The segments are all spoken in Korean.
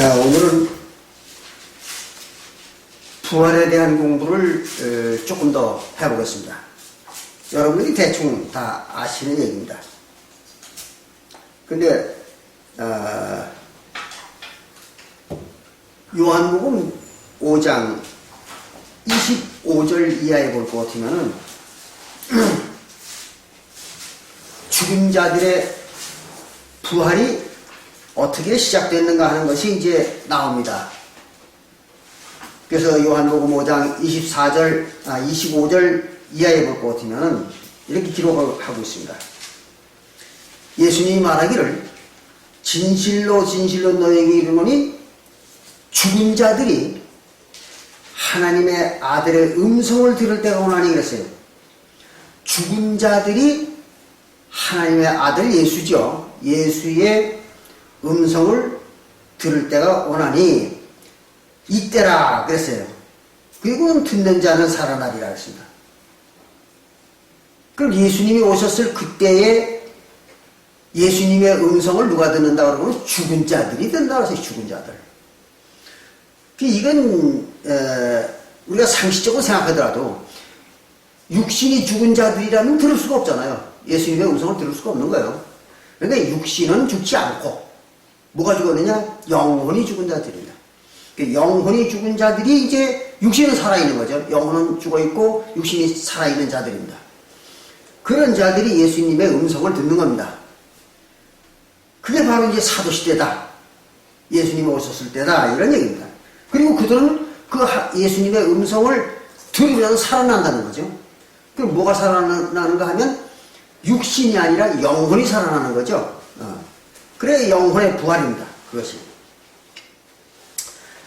오늘은 부활에 대한 공부를 조금 더 해보겠습니다. 여러분들이 대충 다 아시는 얘기입니다. 근데 요한복음 5장 25절 이하에 볼 것 같으면은 죽은 자들의 부활이 어떻게 시작됐는가 하는 것이 이제 나옵니다. 그래서 요한복음 5장 25절 이하에 볼 것 같으면 이렇게 기록하고 있습니다. 예수님이 말하기를 진실로 진실로 너희에게 이르노니 죽은 자들이 하나님의 아들의 음성을 들을 때가 오나니 그랬어요. 죽은 자들이 하나님의 아들 예수죠. 예수의 음성을 들을 때가 오나니 이때라 그랬어요. 그리고 듣는 자는 살아나리라 했습니다. 그럼 예수님이 오셨을 그때에 예수님의 음성을 누가 듣는다 그러면 죽은 자들이 듣는다 그랬어요. 죽은 자들. 이건 우리가 상식적으로 생각하더라도 육신이 죽은 자들이라면 들을 수가 없잖아요. 예수님의 음성을 들을 수가 없는 거예요. 그러니까 육신은 죽지 않고 뭐가 죽었느냐? 영혼이 죽은 자들입니다. 영혼이 죽은 자들이 이제 육신은 살아있는 거죠. 영혼은 죽어있고 육신이 살아있는 자들입니다. 그런 자들이 예수님의 음성을 듣는 겁니다. 그게 바로 이제 사도시대다. 예수님이 오셨을 때다. 이런 얘기입니다. 그리고 그들은 그 예수님의 음성을 들으면 살아난다는 거죠. 그럼 뭐가 살아나는가 하면 육신이 아니라 영혼이 살아나는 거죠. 그래 영혼의 부활입니다. 그것이.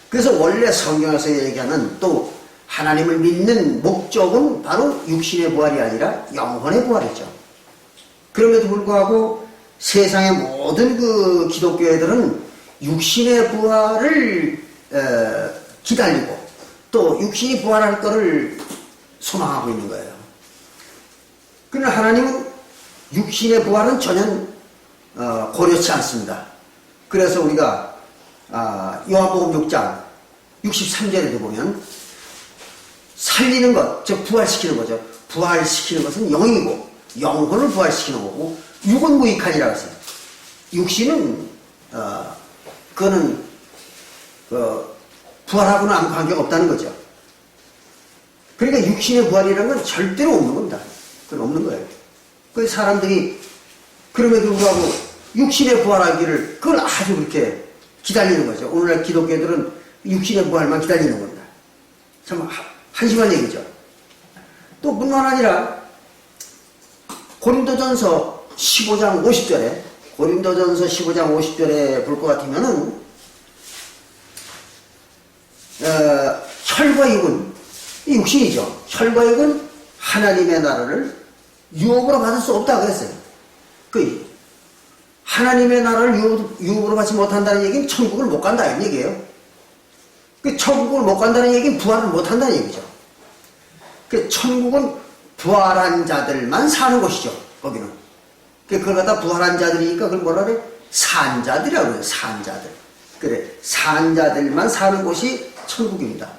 그래서 원래 성경에서 얘기하는 또 하나님을 믿는 목적은 바로 육신의 부활이 아니라 영혼의 부활이죠. 그럼에도 불구하고 세상의 모든 그 기독교회들은 육신의 부활을 기다리고 또 육신이 부활할 것을 소망하고 있는 거예요. 그러나 하나님은 육신의 부활은 전혀 고려치 않습니다. 그래서 우리가 요한복음 6장 63절에도 보면 살리는 것, 즉 부활시키는 거죠. 부활시키는 것은 영이고 영혼을 부활시키는 거고 육은 무익하니라 했어요. 육신은 그거는 부활하고는 아무 관계가 없다는 거죠. 그러니까 육신의 부활이라는 건 절대로 없는 겁니다. 그건 없는 거예요. 그 사람들이 그럼에도 불구하고 육신의 부활하기를 그걸 아주 그렇게 기다리는 거죠. 오늘날 기독교들은 육신의 부활만 기다리는 겁니다. 참 한심한 얘기죠. 또 뿐만 아니라 고린도전서 15장 50절에 고린도전서 15장 50절에 볼 것 같으면은 혈과 육은 이 육신이죠. 혈과 육은 하나님의 나라를 유업으로 받을 수 없다 그랬어요. 그 하나님의 나라를 유업으로 받지 못한다는 얘기는 천국을 못 간다 이런 얘기예요. 그 천국을 못 간다는 얘기는 부활을 못 한다는 얘기죠. 그 천국은 부활한 자들만 사는 곳이죠. 거기는. 그걸 갖다 부활한 자들이니까 그걸 뭐라 그래? 산자들이라고 그래요. 산자들. 그래. 산자들만 사는 곳이 천국입니다.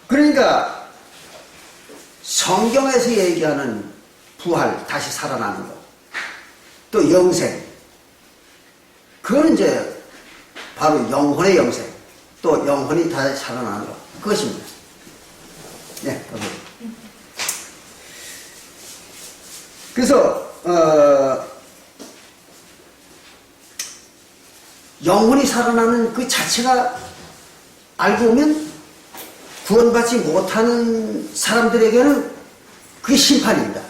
그러니까 성경에서 얘기하는 부활, 다시 살아나는 것, 또 영생, 그건 이제 바로 영혼의 영생, 또 영혼이 다시 살아나는 것, 그것입니다. 네, 그래서 영혼이 살아나는 그 자체가 알고 보면 구원받지 못하는 사람들에게는 그게 심판입니다.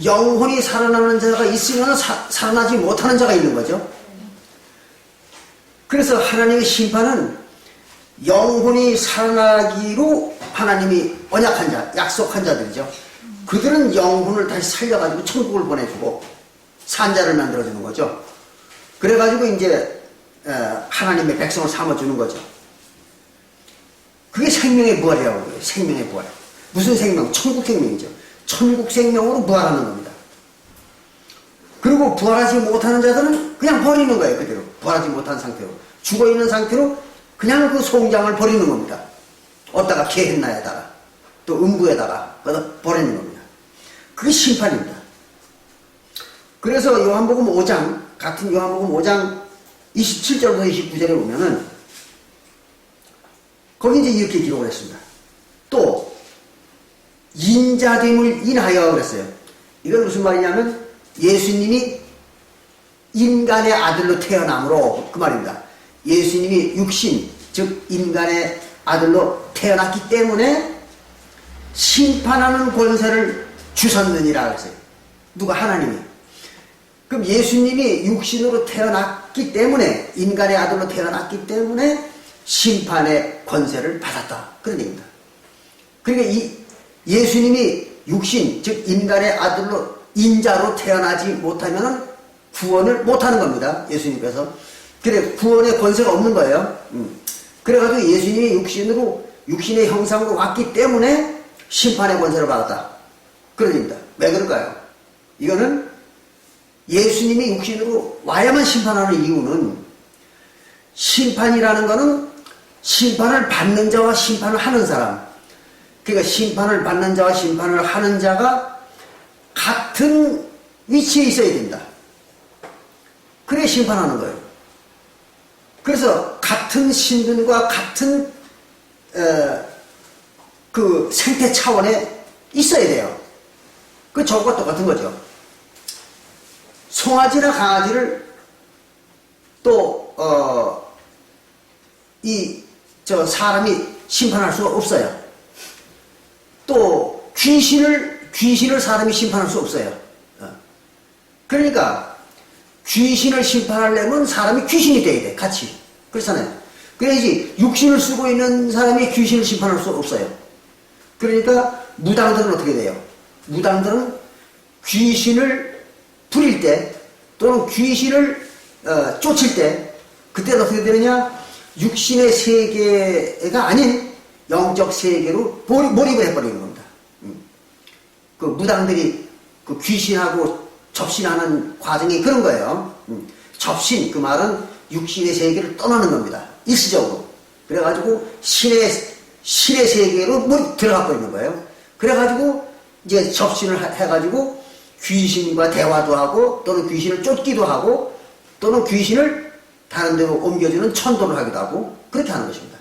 영혼이 살아나는 자가 있으면 살아나지 못하는 자가 있는 거죠. 그래서 하나님의 심판은 영혼이 살아나기로 하나님이 언약한 자, 약속한 자들이죠. 그들은 영혼을 다시 살려가지고 천국을 보내주고 산자를 만들어주는 거죠. 그래가지고 이제 하나님의 백성을 삼아주는 거죠. 그게 생명의 부활이라고 그래요. 생명의 부활. 무슨 생명? 천국 생명이죠. 천국 생명으로 부활하는 겁니다. 그리고 부활하지 못하는 자들은 그냥 버리는 거예요. 그대로 부활하지 못한 상태로 죽어있는 상태로 그냥 그 송장을 버리는 겁니다. 어디다가 게헨나에다가 또 음부에다가 거기다 버리는 겁니다. 그게 심판입니다. 그래서 요한복음 5장, 같은 요한복음 5장 27절부터 29절에 보면은 거기 이제 이렇게 기록을 했습니다. 또 인자됨을 인하여 그랬어요. 이건 무슨 말이냐면 예수님이 인간의 아들로 태어남으로 그 말입니다. 예수님이 육신, 즉 인간의 아들로 태어났기 때문에 심판하는 권세를 주셨느니라 그랬어요. 누가? 하나님이. 그럼 예수님이 육신으로 태어났기 때문에, 인간의 아들로 태어났기 때문에 심판의 권세를 받았다. 그런 얘기입니다. 그러니까 이 예수님이 육신, 즉 인간의 아들로 인자로 태어나지 못하면 구원을 못하는 겁니다. 예수님께서. 그래, 구원의 권세가 없는 거예요. 그래가지고 예수님이 육신의 형상으로 왔기 때문에 심판의 권세를 받았다. 그런 얘기입니다. 왜 그럴까요? 이거는 예수님이 육신으로 와야만 심판하는 이유는, 심판이라는 거는 심판을 받는 자와 심판을 하는 사람, 그러니까 심판을 받는 자와 심판을 하는 자가 같은 위치에 있어야 된다. 그래 심판하는 거예요. 그래서 같은 신분과 같은 그 생태 차원에 있어야 돼요. 그 저거가 똑같은 거죠. 송아지나 강아지를 또 사람이 심판할 수가 없어요. 또 귀신을 사람이 심판할 수 없어요. 그러니까 귀신을 심판하려면 사람이 귀신이 돼야 돼. 같이. 그렇잖아요. 그래야지 육신을 쓰고 있는 사람이 귀신을 심판할 수 없어요. 그러니까 무당들은 어떻게 돼요? 무당들은 귀신을 부릴 때 또는 귀신을 쫓을 때 그때는 어떻게 되느냐? 육신의 세계가 아닌 영적 세계로 몰입을 해버리는 겁니다. 그 무당들이 그 귀신하고 접신하는 과정이 그런 거예요. 접신, 그 말은 육신의 세계를 떠나는 겁니다. 일시적으로. 그래가지고 신의 세계로 들어가 버리는 거예요. 그래가지고 이제 접신을 해가지고 귀신과 대화도 하고 또는 귀신을 쫓기도 하고 또는 귀신을 다른 데로 옮겨주는 천도를 하기도 하고 그렇게 하는 것입니다.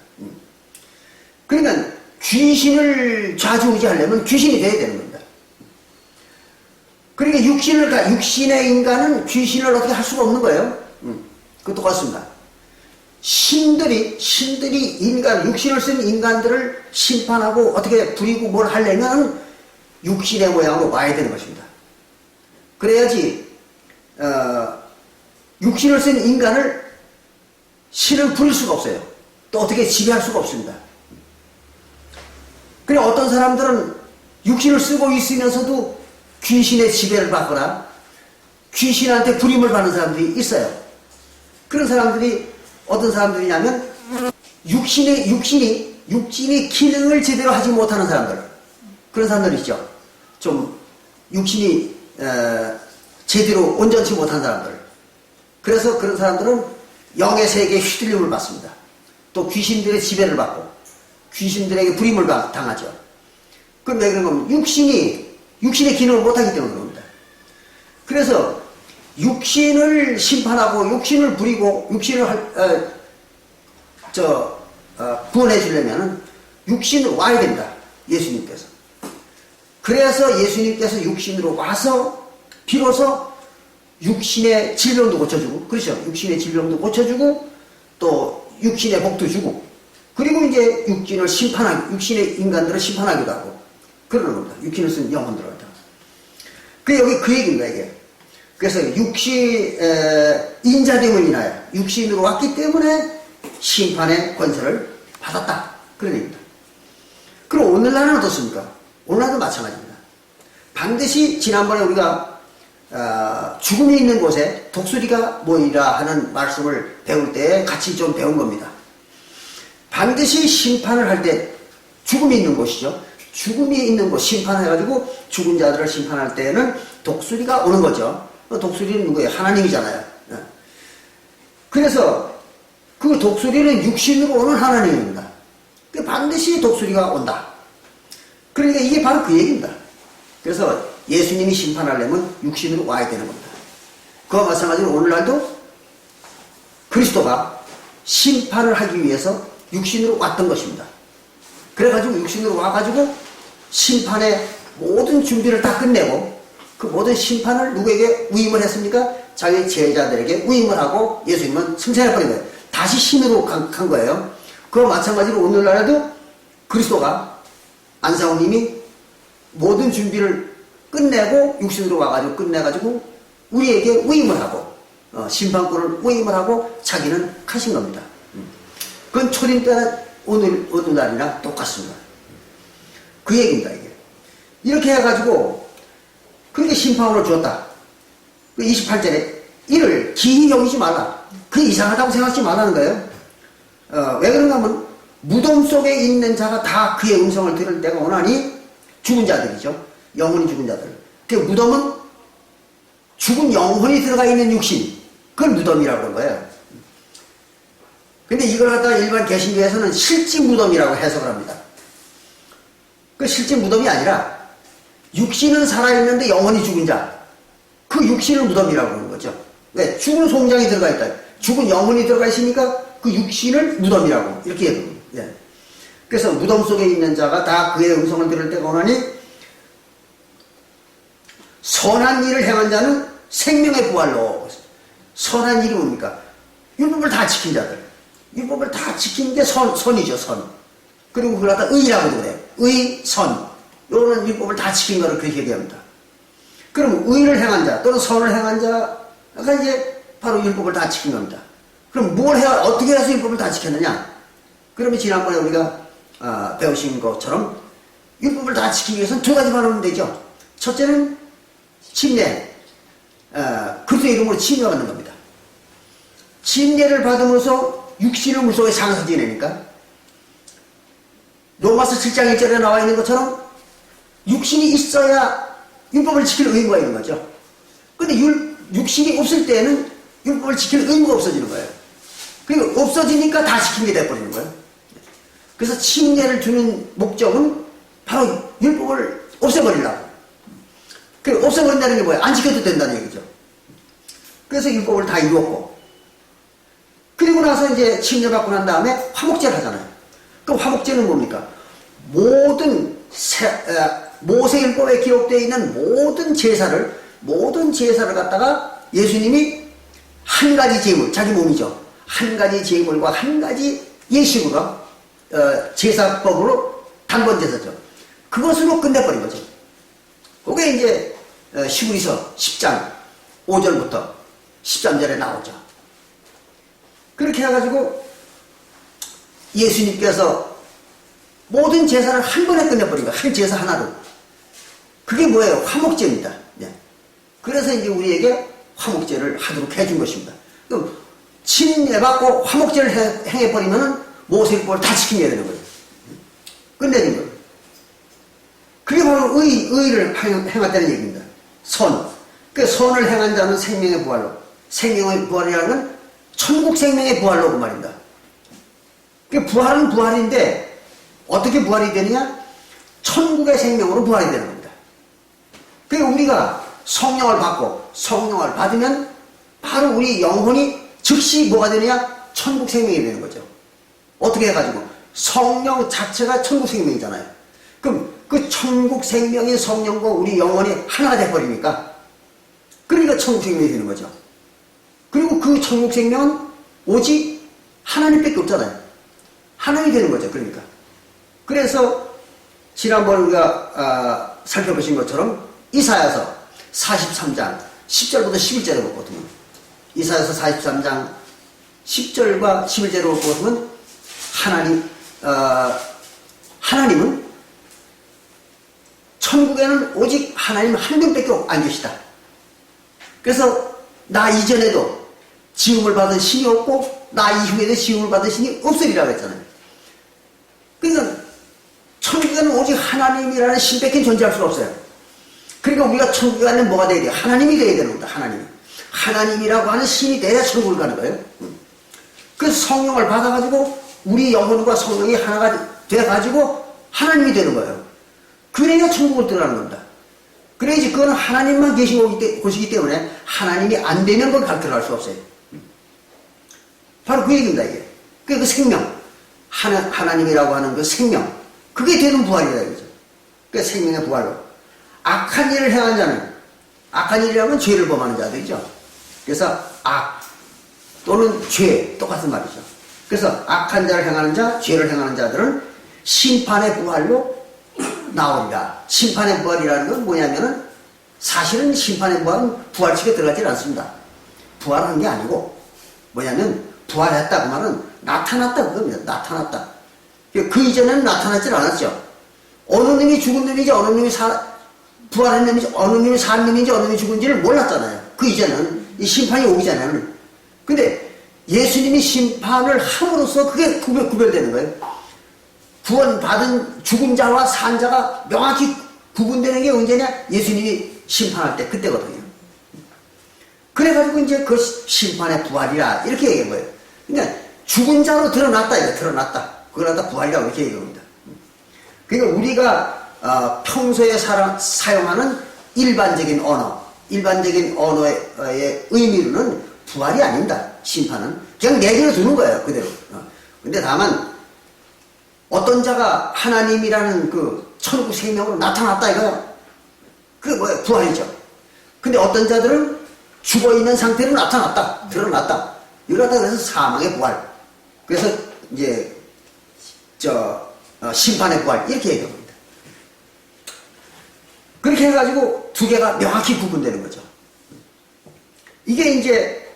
그러니까 귀신을 좌지우지하려면 귀신이 돼야 되는 겁니다. 그러니까 육신의 인간은 귀신을 어떻게 할 수가 없는 거예요. 그것도 똑같습니다. 신들이 육신을 쓴 인간들을 심판하고 어떻게 부리고 뭘 하려면 육신의 모양으로 와야 되는 것입니다. 그래야지 육신을 쓴 인간을 신을 부릴 수가 없어요. 또 어떻게 지배할 수가 없습니다. 그래 어떤 사람들은 육신을 쓰고 있으면서도 귀신의 지배를 받거나 귀신한테 부림을 받는 사람들이 있어요. 그런 사람들이 어떤 사람들이냐면 육신이 기능을 제대로 하지 못하는 사람들, 그런 사람들 있죠. 좀 육신이 제대로 온전치 못한 사람들. 그래서 그런 사람들은 영의 세계에 휘둘림을 받습니다. 또 귀신들의 지배를 받고 귀신들에게 부림을 당하죠. 그럼 왜 그런 겁니까? 육신의 기능을 못하기 때문에 그럽니다. 그래서 육신을 심판하고 육신을 부리고 육신을 구원해 주려면 육신으로 와야 된다. 예수님께서. 그래서 예수님께서 육신으로 와서 비로소 육신의 질병도 고쳐주고, 그렇죠? 육신의 질병도 고쳐주고 또 육신의 복도 주고, 그리고 이제 육신의 인간들을 심판하기도 하고 그러는 겁니다. 육신을 쓴 영혼들을. 여기 그 얘기입니다, 이게. 그래서 인자됨을 인하여 육신으로 왔기 때문에 심판의 권세를 받았다. 그런 얘기입니다. 그럼 오늘날은 어떻습니까? 오늘날도 마찬가지입니다. 반드시 지난번에 우리가 죽음이 있는 곳에 독수리가 모이라 하는 말씀을 배울 때 같이 좀 배운 겁니다. 반드시 심판을 할 때 죽음이 있는 곳이죠. 죽음이 있는 곳 심판해가지고 죽은 자들을 심판할 때는 독수리가 오는 거죠. 독수리는 누구예요? 하나님이잖아요. 그래서 그 독수리는 육신으로 오는 하나님입니다. 반드시 독수리가 온다. 그러니까 이게 바로 그 얘기입니다. 그래서 예수님이 심판하려면 육신으로 와야 되는 겁니다. 그와 마찬가지로 오늘날도 그리스도가 심판을 하기 위해서 육신으로 왔던 것입니다. 그래가지고 육신으로 와가지고 심판의 모든 준비를 다 끝내고 그 모든 심판을 누구에게 위임을 했습니까? 자기 제자들에게 위임을 하고 예수님은 승천해버린 거예요. 다시 신으로 간 거예요. 그와 마찬가지로 오늘날에도 그리스도가 안사원님이 모든 준비를 끝내고 육신으로 와가지고 끝내가지고 우리에게 위임을 하고 심판권을 위임을 하고 자기는 하신 겁니다. 그건 초림 때나 오늘날이나 똑같습니다. 그 얘기입니다. 이게 이렇게 해가지고 그렇게 심판을 주었다. 28절에 이를 기히 여기지 말라. 그 이상하다고 생각하지 말라는 거예요. 왜 그런가 하면 무덤 속에 있는 자가 다 그의 음성을 들을 때가 오나니 죽은 자들이죠. 영혼이 죽은 자들. 그 무덤은 죽은 영혼이 들어가 있는 육신. 그걸 무덤이라고 그런 거예요. 근데 이걸 갖다가 일반 개신교에서는 실제 무덤이라고 해석을 합니다. 그 실제 무덤이 아니라 육신은 살아있는데 영혼이 죽은 자. 그 육신을 무덤이라고 그러는 거죠. 왜? 죽은 송장이 들어가 있다. 죽은 영혼이 들어가 있으니까 그 육신을 무덤이라고 이렇게 얘기합니다. 예. 그래서 무덤 속에 있는 자가 다 그의 음성을 들을 때가 오나니 선한 일을 행한 자는 생명의 부활로. 선한 일이 뭡니까? 율법을 다 지킨 자들. 율법을 다 지킨 게 선이죠, 선. 그리고 그걸 갖다 의라고도 그래요. 의, 선. 요런 율법을 다 지킨 거를 그렇게 얘기합니다. 그럼 의를 행한 자 또는 선을 행한 자가 이제 바로 율법을 다 지킨 겁니다. 그럼 뭘 해야, 어떻게 해서 율법을 다 지켰느냐? 그러면 지난번에 우리가 배우신 것처럼 율법을 다 지키기 위해서는 두 가지만 하면 되죠. 첫째는 침례, 그리스도의 이름으로 침례 받는 겁니다. 침례를 받음으로써 육신을 물속에 장사 지내니까 로마서 7장 1절에 나와 있는 것처럼 육신이 있어야 율법을 지킬 의무가 있는 거죠. 근데 육신이 없을 때는 율법을 지킬 의무가 없어지는 거예요. 그리고 없어지니까 다 지킨 게 돼버리는 거예요. 그래서 침례를 주는 목적은 바로 율법을 없애버리려고. 그 없애버린다는 게 뭐예요? 안 지켜도 된다는 얘기죠. 그래서 율법을 다 이루었고, 그리고 나서 이제 침례받고 난 다음에 화목제를 하잖아요. 그럼 화목제는 뭡니까? 모든 모세율법에 기록되어 있는 모든 제사를 갖다가 예수님이 한 가지 제물, 자기 몸이죠. 한 가지 제물과 한 가지 예식으로 제사법으로 단번 제사죠. 그것으로 끝내버린 거죠. 그게 이제 히브리서 10장 5절부터 13절에 나오죠. 그렇게 해가지고 예수님께서 모든 제사를 한 번에 끝내버린 거예요. 한 제사 하나로. 그게 뭐예요? 화목제입니다. 네. 그래서 이제 우리에게 화목제를 하도록 해준 것입니다. 그럼 침례받고 화목제를 행해버리면은 모세율법을 다 지키게 되는 거예요. 끝내는 거예요. 그게 바로 의를 행했다는 얘기입니다. 선. 그 선을 행한 자는 생명의 부활로. 생명의 부활이라는 건 천국 생명의 부활로 그 말입니다. 그 부활은 부활인데 어떻게 부활이 되느냐? 천국의 생명으로 부활이 되는 겁니다. 그러니까 우리가 성령을 받고 성령을 받으면 바로 우리 영혼이 즉시 뭐가 되느냐? 천국 생명이 되는 거죠. 어떻게 해가지고? 성령 자체가 천국 생명이잖아요. 그럼 그 천국 생명인 성령과 우리 영혼이 하나가 돼버리니까 그러니까 천국 생명이 되는 거죠. 그리고 그 천국 생명은 오직 하나님밖에 없잖아요. 하나님이 되는 거죠. 그러니까. 그래서 지난번 우리가 살펴보신 것처럼 이사야서 43장 10절부터 11절을 보거든요. 이사야서 43장 10절과 11절을 보면 하나님은 천국에는 오직 하나님 한 분밖에 안 계시다. 그래서 나 이전에도 지음을 받은 신이 없고 나 이후에도 지음을 받은 신이 없으리라고 했잖아요. 그러니까 천국에는 오직 하나님이라는 신밖에 존재할 수가 없어요. 그러니까 우리가 천국에 가면 뭐가 돼야 돼요? 하나님이 돼야 되는 겁니다. 하나님이. 하나님이라고 하는 신이 돼야 천국을 가는 거예요. 그래서 성령을 받아가지고 우리 영혼과 성령이 하나가 돼가지고 하나님이 되는 거예요. 그래야 천국을 들어가는 겁니다. 그래야지 그거는 하나님만 계신 곳이기 때문에 하나님이 안 되면 그걸 들어갈 수 없어요. 바로 그 얘기입니다, 이게. 그 생명. 하나님이라고 하는 그 생명. 그게 되는 부활이다, 이거죠. 그 생명의 부활로. 악한 일을 행한 자는, 악한 일이라면 죄를 범하는 자들이죠. 그래서 악 또는 죄, 똑같은 말이죠. 그래서 악한 자를 행하는 자, 죄를 행하는 자들은 심판의 부활로 나옵니다. 심판의 부활이라는 건 뭐냐면은 사실은 심판의 부활은 부활식에 들어가지 않습니다. 부활한 게 아니고 뭐냐면 부활했다 그 말은 나타났다 그겁니다. 나타났다. 그 이전에는 나타나질 않았죠. 어느 놈이 죽은 놈인지 어느 놈이 부활한 놈인지 어느 놈이 산 놈인지 어느 놈이 죽은지를 몰랐잖아요. 그 이전에는 이 심판이 오기 전에는. 근데 예수님이 심판을 함으로써 그게 구별되는 거예요. 구원받은 죽은 자와 산 자가 명확히 구분되는 게 언제냐? 예수님이 심판할 때 그때거든요. 그래가지고 이제 그 심판의 부활이라 이렇게 얘기한 거예요. 그러니까 죽은 자로 드러났다 이거 드러났다. 그걸 갖다 부활이라고 이렇게 얘기합니다. 그러니까 우리가 평소에 사용하는 일반적인 언어의 의미로는 부활이 아닙니다. 심판은 그냥 내버려 두는 거예요. 그대로. 근데 다만 어떤 자가 하나님이라는 그 천국 생명으로 나타났다 이거야. 그게 뭐예요? 부활이죠. 근데 어떤 자들은 죽어있는 상태로 나타났다. 드러났다. 이러다 그래서 사망의 부활. 그래서 이제 심판의 부활 이렇게 얘기합니다. 그렇게 해가지고 두 개가 명확히 구분되는 거죠. 이게 이제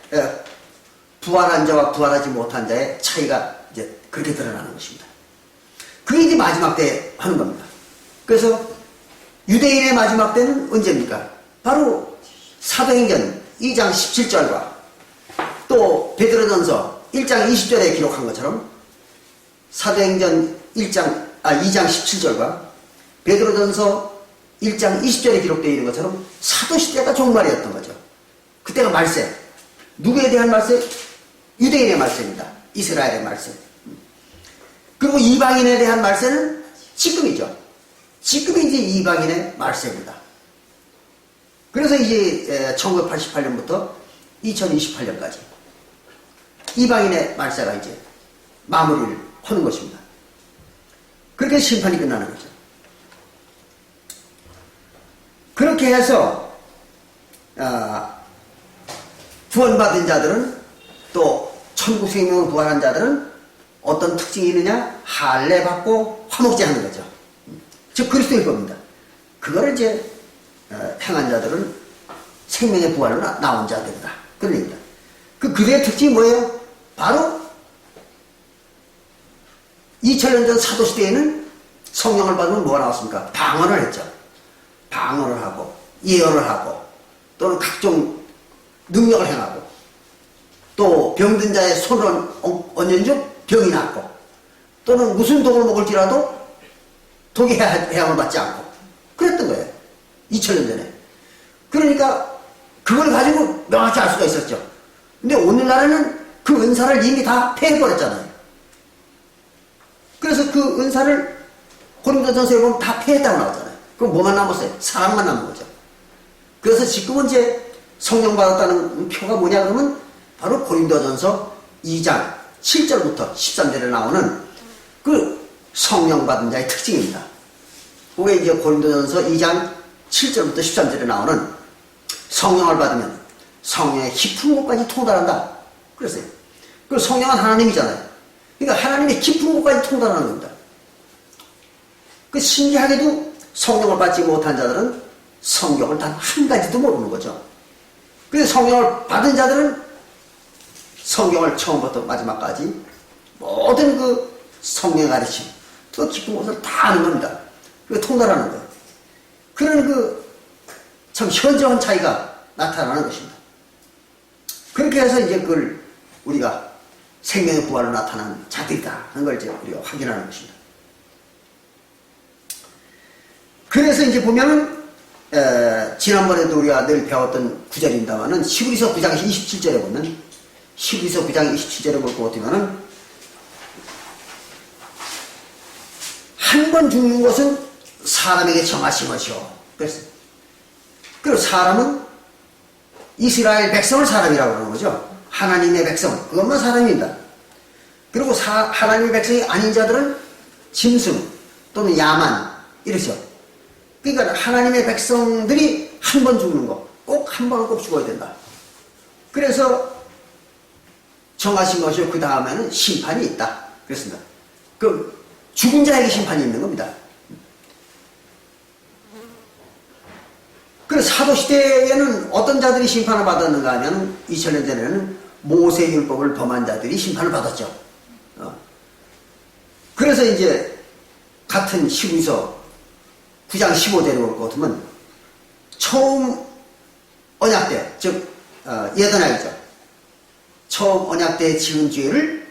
부활한 자와 부활하지 못한 자의 차이가 이제 그렇게 드러나는 것입니다. 그게 이제 마지막 때 하는 겁니다. 그래서 유대인의 마지막 때는 언제입니까? 바로 사도행전 2장 17절과 또 베드로전서 1장 20절에 기록한 것처럼 사도행전 2장 17절과 베드로전서 1장 20절에 기록되어 있는 것처럼 사도시대가 종말이었던 거죠. 그때가 말세. 누구에 대한 말세? 유대인의 말세입니다. 이스라엘의 말세. 그리고 이방인에 대한 말세는 지금이죠. 지금이 이제 이방인의 말세입니다. 그래서 이제 1988년부터 2028년까지 이방인의 말세가 이제 마무리를 하는 것입니다. 그렇게 심판이 끝나는 거죠. 그렇게 해서 구원받은 자들은 또 천국 생명을 부활한 자들은 어떤 특징이 있느냐? 할례 받고 화목제 하는 거죠. 즉 그리스도일 겁니다. 그거를 이제 행한 자들은 생명의 부활로 나온 자들이다. 그런 얘기입니다. 그들의 특징이 뭐예요? 바로 2000년 전 사도시대에는 성령을 받으면 뭐가 나왔습니까? 방언을 했죠. 방언을 하고 예언을 하고 또는 각종 능력을 행하고 또 병든 자의 손을 얹은 병이 낫고 또는 무슨 독을 먹을지라도 독의 해함을 받지 않고 그랬던 거예요. 2000년 전에. 그러니까 그걸 가지고 명확히 알 수가 있었죠. 근데 오늘날에는 그 은사를 이미 다 폐해버렸잖아요. 그래서 그 은사를 고린도전서에 보면 다 폐했다고 나오잖아요. 그럼 뭐만 남았어요? 사랑만 남은 거죠. 그래서 지금은 이제 성령 받았다는 표가 뭐냐 그러면 바로 고린도전서 2장 7절부터 13절에 나오는 그 성령 받은 자의 특징입니다. 그게 이제 고린도전서 2장 7절부터 13절에 나오는 성령을 받으면 성령의 깊은 곳까지 통달한다. 그랬어요. 그 성령은 하나님이잖아요. 그러니까 하나님의 깊은 곳까지 통달하는 겁니다. 그 신기하게도 성령을 받지 못한 자들은 성경을 단 한 가지도 모르는 거죠. 그래서 성령을 받은 자들은 성경을 처음부터 마지막까지 모든 그 성령의 가르침, 그 깊은 곳을 다 아는 겁니다. 그 통달하는 거예요. 그런 그 참 현저한 차이가 나타나는 것입니다. 그렇게 해서 이제 그걸 우리가 생명의 부활로 나타난 자들이다 하는 걸 이제 우리가 확인하는 것입니다. 그래서 이제 보면은 지난번에도 우리가 늘 배웠던 구절입니다만은 히브리서 9장 27절에 보면 히브리서 9장 27절에 보면은 한 번 죽는 것은 사람에게 정하신 것이요. 그리고 사람은 이스라엘 백성을 사람이라고 그러는 거죠. 하나님의 백성, 그것만 사람입니다. 그리고 하나님의 백성이 아닌 자들은 짐승 또는 야만 이러죠. 그러니까 하나님의 백성들이 한 번 죽는 거, 꼭 한 번은 꼭 죽어야 된다. 그래서 정하신 것이요. 그 다음에는 심판이 있다. 그렇습니다. 그 죽은 자에게 심판이 있는 겁니다. 그래서 사도시대에는 어떤 자들이 심판을 받았는가 하면 2000년 전에는 모세율법을 범한 자들이 심판을 받았죠. 그래서 이제 같은 히브리서 9장 15절에 볼 것 같으면 처음 언약 때, 즉 예언약이죠. 처음 언약 때 지은 죄를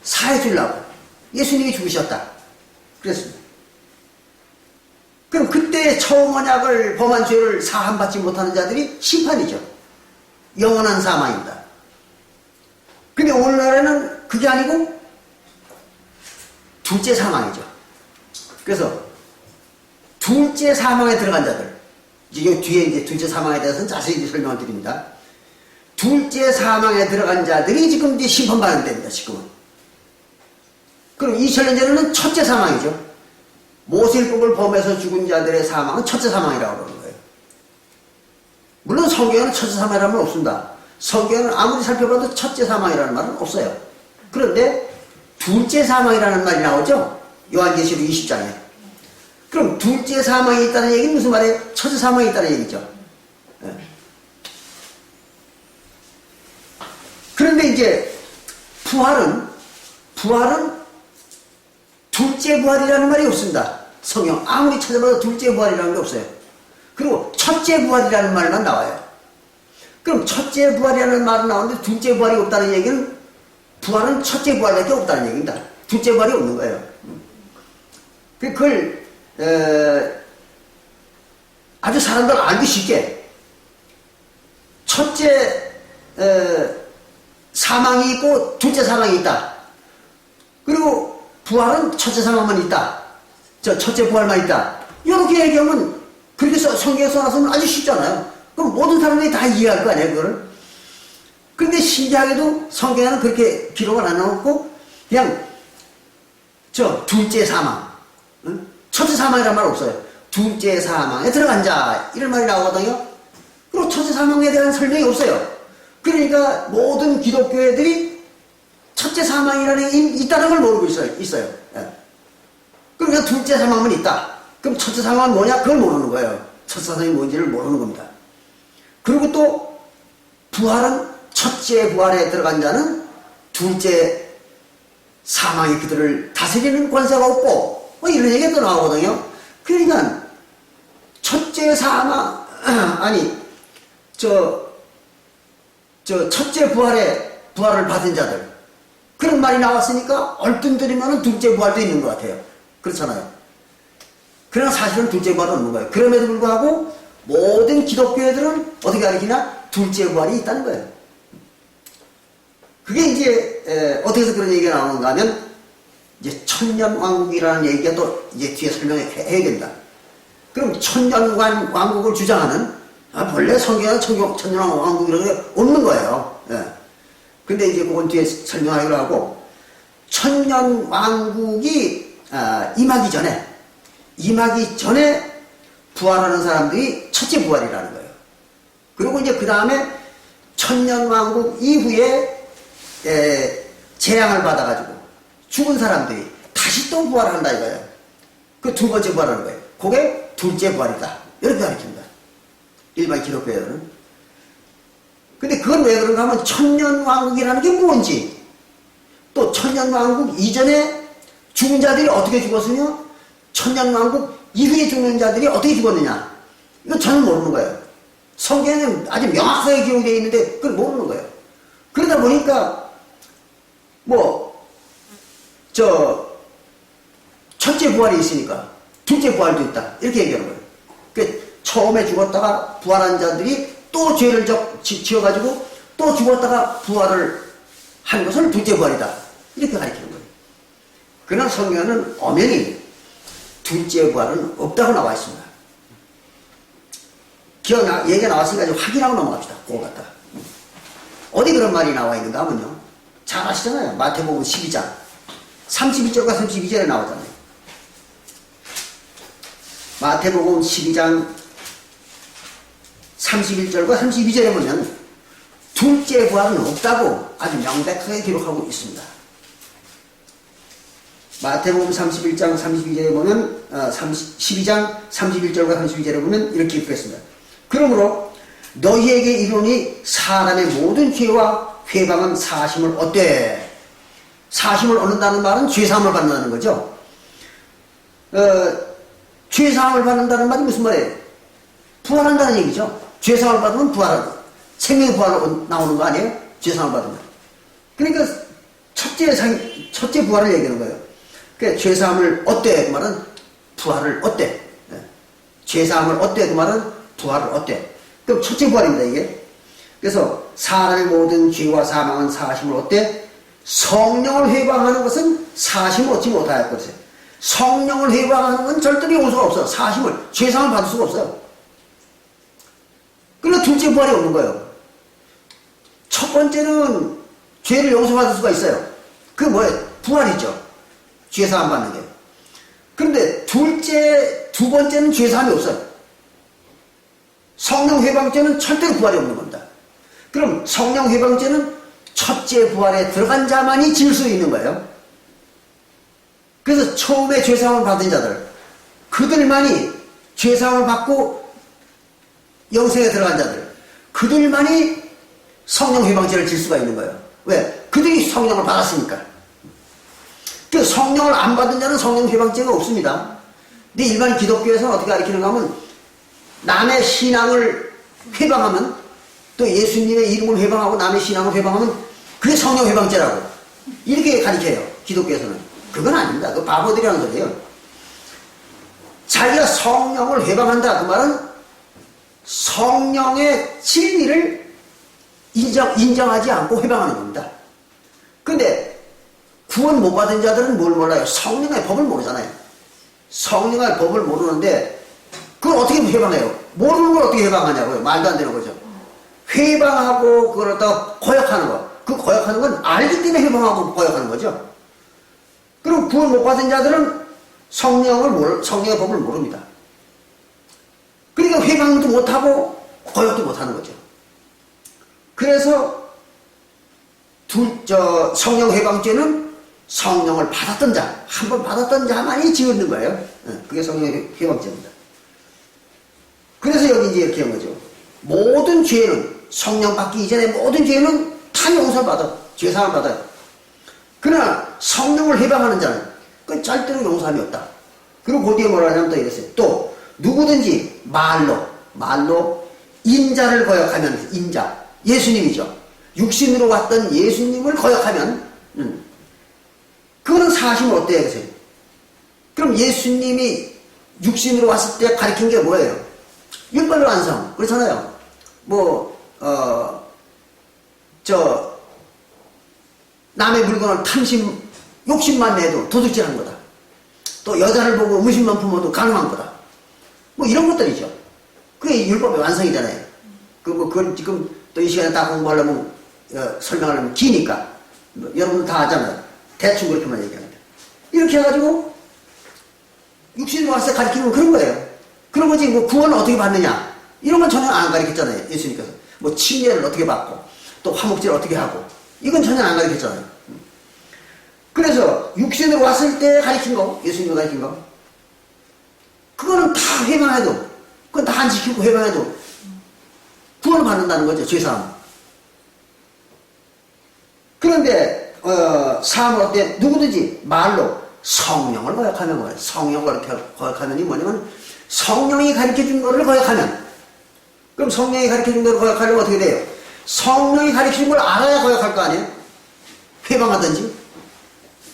사해 주려고 예수님이 죽으셨다. 그랬습니다. 그럼 그때 처음 언약을 범한 죄를 사함받지 못하는 자들이 심판이죠. 영원한 사망입니다. 근데 오늘날에는 그게 아니고 둘째 사망이죠. 그래서 둘째 사망에 들어간 자들, 이제 뒤에 이제 둘째 사망에 대해서는 자세히 설명을 드립니다. 둘째 사망에 들어간 자들이 지금 이제 심판받는 때입니다. 지금은. 그럼 2000년 전에는 첫째 사망이죠. 모세율법을 범해서 죽은 자들의 사망은 첫째 사망이라고 그러는 거예요. 물론 성경에는 첫째 사망이라는 말은 없습니다. 성경은 아무리 살펴봐도 첫째 사망이라는 말은 없어요. 그런데 둘째 사망이라는 말이 나오죠. 요한계시록 20장에. 그럼 둘째 사망이 있다는 얘기는 무슨 말이에요? 첫째 사망이 있다는 얘기죠. 네. 그런데 이제 부활은 둘째 부활이라는 말이 없습니다. 성경 아무리 찾아봐도 둘째 부활이라는 게 없어요. 그리고 첫째 부활이라는 말만 나와요. 그럼 첫째 부활이라는 말은 나오는데 둘째 부활이 없다는 얘기는 부활은 첫째 부활밖에 없다는 얘기입니다. 둘째 부활이 없는 거예요. 그걸 아주 사람들 알기 쉽게 첫째 사망이 있고 둘째 사망이 있다. 그리고 부활은 첫째 사망만 있다. 첫째 부활만 있다. 이렇게 얘기하면 그렇게 성경에 써놔서는 아주 쉽잖아요. 그럼 모든 사람들이 다 이해할 거 아니에요, 그거를. 근데 신기하게도 성경에는 그렇게 기록을 안 해놓고 그냥 둘째 사망, 응? 첫째 사망이라는 말 없어요. 둘째 사망에 들어간 자 이런 말이 나오거든요. 그리고 첫째 사망에 대한 설명이 없어요. 그러니까 모든 기독교회들이 첫째 사망이라는 게 있다는 걸 모르고 있어요. 예. 그러니까 둘째 사망만 있다. 그럼 첫째 사망은 뭐냐? 그걸 모르는 거예요. 첫째 사망이 뭔지를 모르는 겁니다. 그리고 또 부활은 첫째 부활에 들어간 자는 둘째 사망이 그들을 다스리는 권세가 없고 이런 얘기가 또 나오거든요. 그러니까 첫째 사망 아니 첫째 부활을 받은 자들 그런 말이 나왔으니까 얼뚱들이면 둘째 부활도 있는 것 같아요. 그렇잖아요. 그러나 사실은 둘째 부활은 없는 거예요. 그럼에도 불구하고 모든 기독교회들은 어떻게 가르치나? 둘째 부활이 있다는 거예요. 그게 이제 어떻게 해서 그런 얘기가 나오는가 하면 이제 천년왕국이라는 얘기가 또 이제 뒤에 설명해야 됩니다. 그럼 천년왕국을 주장하는 본래 성경에 천년왕국이라는 게 없는 거예요. 예. 근데 이제 그건 뒤에 설명하기로 하고 천년왕국이 임하기 전에 부활하는 사람들이 첫째 부활이라는 거예요. 그리고 이제 그 다음에 천년왕국 이후에 재앙을 받아가지고 죽은 사람들이 다시 또 부활한다 이거예요. 그 두 번째 부활하는 거예요. 그게 둘째 부활이다. 이렇게 가르칩니다. 일반 기독교회들은. 근데 그건 왜 그런가 하면 천년왕국이라는 게 뭔지 또 천년왕국 이전에 죽은 자들이 어떻게 죽었으며 천년왕국 이후에 죽는 자들이 어떻게 죽었느냐 이거 전혀 모르는 거예요. 성경에는 아주 명확하게 기록되어 있는데 그걸 모르는 거예요. 그러다 보니까 첫째 부활이 있으니까 둘째 부활도 있다 이렇게 얘기하는 거예요. 처음에 죽었다가 부활한 자들이 또 죄를 지어가지고 또 죽었다가 부활을 한 것을 둘째 부활이다. 이렇게 가르치는 거예요. 그러나 성경에는 엄연히 둘째 부활은 없다고 나와 있습니다. 얘기가 나왔으니까 좀 확인하고 넘어갑시다. 그거 갖다가. 어디 그런 말이 나와 있는가 하면요. 잘 아시잖아요. 마태복음 12장 32절과 32절에 나오잖아요. 마태복음 12장 31절과 32절에 보면 둘째 부활은 없다고 아주 명백하게 기록하고 있습니다. 마태복음 31장 32절에 보면 12장 31절과 32절에 보면 이렇게 기록했습니다. 그러므로 너희에게 이르노니 사람의 모든 죄와 회방은 사심을 얻되, 사심을 얻는다는 말은 죄사함을 받는다는 거죠. 죄사함을 받는다는 말이 무슨 말이에요? 부활한다는 얘기죠. 죄사함을 받으면 부활하고 생명의 부활로 나오는 거 아니에요? 죄사함을 받으면. 그러니까 첫째 부활을 얘기하는 거예요. 그러니까 죄사함을 얻되 그 말은 부활을 얻되, 죄사함을 얻되 그 말은 부활을 얻되. 그럼 첫째 부활입니다 이게. 그래서 사람의 모든 죄와 사망은 사심을 얻되 성령을 회방하는 것은 사심을 얻지 못하였거든요. 성령을 회방하는 건 절대로 용서가 없어. 사심을, 죄사함을 받을 수가 없어요. 그러나 둘째 부활이 없는 거예요. 첫 번째는 죄를 용서받을 수가 있어요. 그게 뭐예요? 부활이죠. 죄사함 받는 게. 그런데 두 번째는 죄사함이 없어요. 성령 회방죄는 절대로 부활이 없는 겁니다. 그럼 성령 회방죄는 첫째 부활에 들어간 자만이 질 수 있는 거예요. 그래서 처음에 죄사함을 받은 자들, 그들만이 죄사함을 받고 영생에 들어간 자들, 그들만이 성령 회방죄를 질 수가 있는 거예요. 왜? 그들이 성령을 받았으니까. 그 성령을 안 받은 자는 성령 회방죄가 없습니다. 근데 일반 기독교에서는 어떻게 가르치는가 하면 남의 신앙을 회방하면, 또 예수님의 이름을 회방하고 남의 신앙을 회방하면 그게 성령 회방죄라고 이렇게 가르쳐요. 기독교에서는. 그건 아닙니다. 그거 바보들이라는 소리예요. 자기가 성령을 회방한다 그 말은 성령의 진리를 인정하지 않고 회방하는 겁니다. 근데 구원 못 받은 자들은 뭘 몰라요? 성령의 법을 모르잖아요. 성령의 법을 모르는데 그걸 어떻게 회방해요? 모르는 걸 어떻게 회방하냐고요? 말도 안 되는 거죠. 회방하고 그걸 갖다가 거역하는 거. 그 거역하는 건 알기 때문에 회방하고 거역하는 거죠. 그럼 구원 못 받은 자들은 성령의 법을 모릅니다. 그러니까 회방도 못하고 거역도 못하는 거죠. 그래서 성령 회방죄는 성령을 받았던 자, 한 번 받았던 자만이 지었는 거예요. 그게 성령 회방죄입니다. 그래서 여기 이제 이렇게 한 거죠. 모든 죄는, 성령 받기 이전에 모든 죄는 다 용서를 받아. 죄사함을 받아요. 그러나 성령을 회방하는 자는 그건 절대로 용서함이 없다. 그리고 그 뒤에 뭐라 하냐면 또 이랬어요. 또 누구든지 말로 인자를 거역하면, 인자, 예수님이죠. 육신으로 왔던 예수님을 거역하면 그거는 사심을 어때요? 그래서 그럼 예수님이 육신으로 왔을 때 가르친 게 뭐예요? 율법의 완성. 그렇잖아요. 남의 물건을 욕심만 내도 도둑질한 거다. 또 여자를 보고 의심만 품어도 가늠한 거다. 이런 것들이죠. 그게 율법의 완성이잖아요. 그걸 지금 또 이 시간에 다 공부하려면, 설명하려면 기니까. 여러분들 다 아잖아요. 대충 그렇게만 얘기합니다. 이렇게 해가지고, 육신으로 와서 가르치는 건 그런 거예요. 그런 거지, 구원을 어떻게 받느냐. 이런 건 전혀 안 가르쳤잖아요. 예수님께서. 침례를 어떻게 받고, 또 화목제를 어떻게 하고. 이건 전혀 안 가르쳤잖아요. 그래서 육신으로 왔을 때 가르친 거, 예수님이 가르친 거, 그거는 다 회방해도, 그건 다 안 지키고 회방해도 구원을 받는다는 거죠. 죄사함. 그런데 사함을 어때? 누구든지 말로 성령을 거역하면 뭐예요? 성령을 거역하면이 뭐냐면 성령이 가르쳐준 거를 거역하면, 그럼 성령이 가르쳐준 거를 거역하려면 어떻게 돼요? 성령이 가르쳐준 걸 알아야 거역할 거 아니에요? 회방하든지.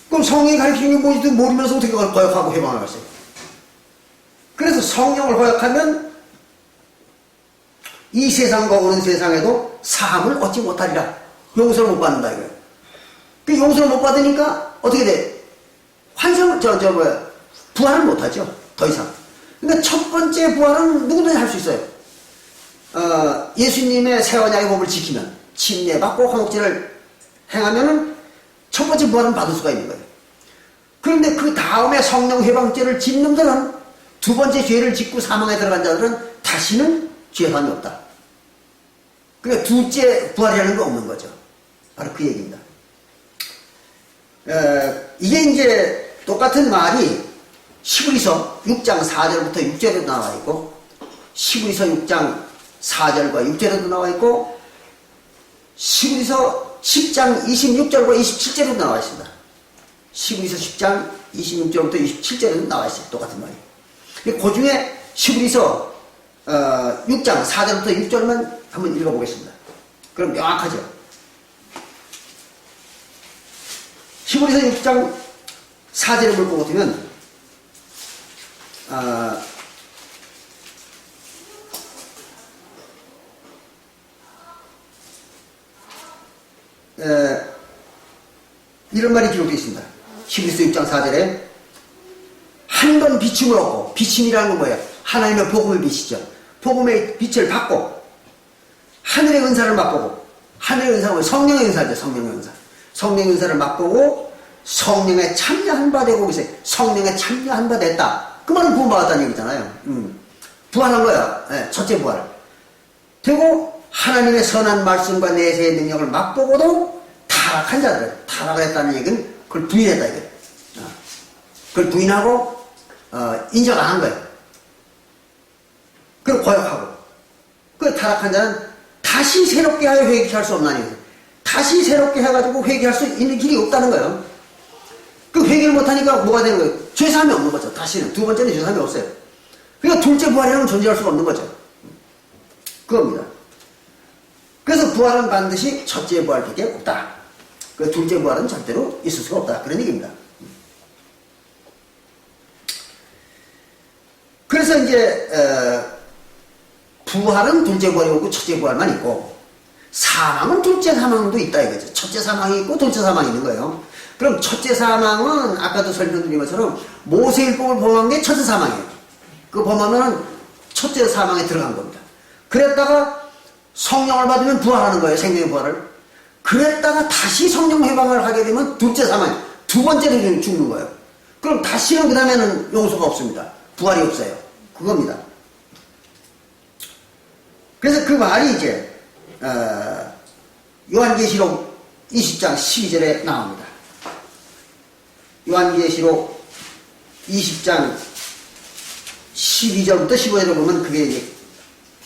그럼 성령이 가르쳐준 게 뭔지도 모르면서 어떻게 거역하고 회방을 하겠어요? 그래서 성령을 거역하면 이 세상과 오는 세상에도 사함을 얻지 못하리라. 용서를 못 받는다 이거예요. 그 용서를 못 받으니까 어떻게 돼? 부활을 못 하죠. 더 이상. 그러니까 첫 번째 부활은 누구든지 할 수 있어요. 예수님의 새 언약의 법을 지키면, 침례받고 화목제를 행하면은 첫 번째 부활은 받을 수가 있는 거예요. 그런데 그 다음에 성령 회방죄를 짓는 놈들은 두 번째 죄를 짓고 사망에 들어간 자들은 다시는 죄감이 없다. 그러니까 둘째 부활이라는 게 없는 거죠. 바로 그 얘기입니다. 이게 이제 똑같은 말이 시브리서 6장 4절부터 6절에도 나와 있고, 시브리서 6장 4절과 6절에도 나와 있고, 시브리서 10장 26절과 27절에도 나와 있습니다. 시브리서 10장 26절부터 27절에도 나와 있어요. 똑같은 말이. 그 중에 시브리서 6장 4절부터 6절만 한번 읽어보겠습니다. 그럼 명확하죠. 시브리서 6장 4절을 볼 것 같으면 이런 말이 기록되어 있습니다. 시브리서 6장 4절에 한 번 비침을 얻고, 비침이라는 건 뭐예요? 하나님의 복음을 비치죠. 복음의 빛을 받고 하늘의 은사를 맛보고, 하늘의 은사는 성령의 은사죠. 성령의 은사. 성령의 은사를 맛보고 성령에 참여한 바 되고 있어요. 성령에 참여한 바 됐다. 그 말은 구원받았다는 얘기잖아요. 부활한 거야. 네, 첫째 부활. 되고 하나님의 선한 말씀과 내세의 능력을 맛보고도 타락한 자들, 타락을 했다는 얘기는 그걸 부인했다 이거예요. 그걸 부인하고 인정 안 한 거예요. 그걸 고역하고, 그 타락한 자는 다시 새롭게 하여 회개할 수 없나니, 다시 새롭게 해가지고 회개할 수 있는 길이 없다는 거예요. 그 회개를 못하니까 뭐가 되는 거예요? 죄사함이 없는 거죠. 다시는. 두 번째는 죄사함이 없어요. 그러니까 둘째 부활이라면 존재할 수가 없는 거죠. 그겁니다. 그래서 부활은 반드시 첫째 부활밖에 없다. 그 둘째 부활은 절대로 있을 수가 없다. 그런 얘기입니다. 그래서 이제 부활은 둘째 부활이 없고 첫째 부활만 있고, 사망은 둘째 사망도 있다 이거죠. 첫째 사망이 있고 둘째 사망이 있는 거예요. 그럼 첫째 사망은 아까도 설명드린 것처럼 모세율법을 범한 게 첫째 사망이에요. 그 범하면 첫째 사망에 들어간 겁니다. 그랬다가 성령을 받으면 부활하는 거예요. 생명의 부활을. 그랬다가 다시 성령 회방을 하게 되면 둘째 사망, 두 번째로 죽는 거예요. 그럼 다시는 그 다음에는 용서가 없습니다. 부활이 없어요. 그겁니다. 그래서 그 말이 이제 요한계시록 20장 12절에 나옵니다. 요한계시록 20장 12절부터 15절을 보면 그게 이제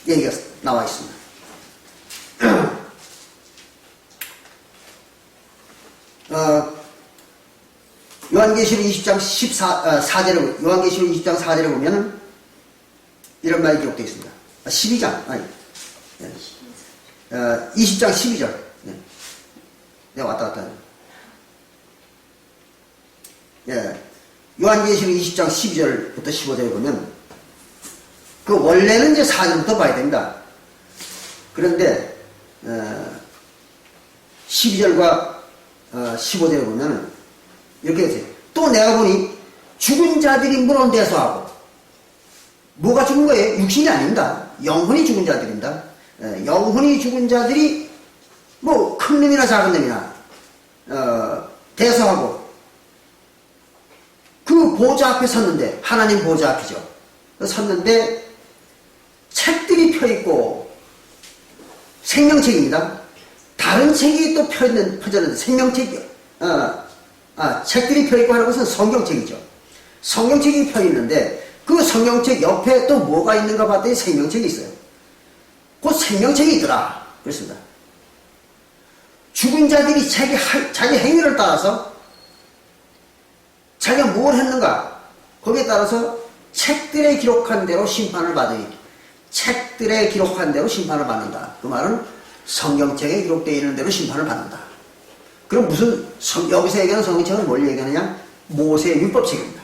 얘기가 나와 있습니다. 요한계시록 20장 4절에, 요한계시록 20장 4절에 보면은 이런 말이 기록되어 있습니다. 12장, 아니, 20장 12절. 네. 내가 왔다 갔다. 예. 요한계시록 20장 12절부터 15절에 보면, 그 원래는 이제 4절부터 봐야 됩니다. 그런데, 12절과 15절에 보면은, 이렇게 되세요. 또 내가 보니 죽은 자들이 물론 대소하고, 뭐가 죽은 거예요? 육신이 아닙니다. 영혼이 죽은 자들입니다. 영혼이 죽은 자들이 뭐 큰 놈이나 작은 놈이나 대소하고 그 보좌 앞에 섰는데, 하나님 보좌 앞이죠. 섰는데 책들이 펴있고, 생명책입니다. 다른 책이 또 펴졌는데 생명책이 책들이 펴있고 하는 것은 성경책이죠. 성경책이 펴있는데 그 성경책 옆에 또 뭐가 있는가 봤더니 생명책이 있어요. 그 생명책이 있더라. 그렇습니다. 죽은 자들이 자기 행위를 따라서 자기가 뭘 했는가, 거기에 따라서 책들에 기록한 대로 심판을 받으니, 책들에 기록한 대로 심판을 받는다. 그 말은 성경책에 기록되어 있는 대로 심판을 받는다. 그럼 무슨 여기서 얘기하는 성경책은 뭘 얘기하느냐? 모세의 율법책입니다.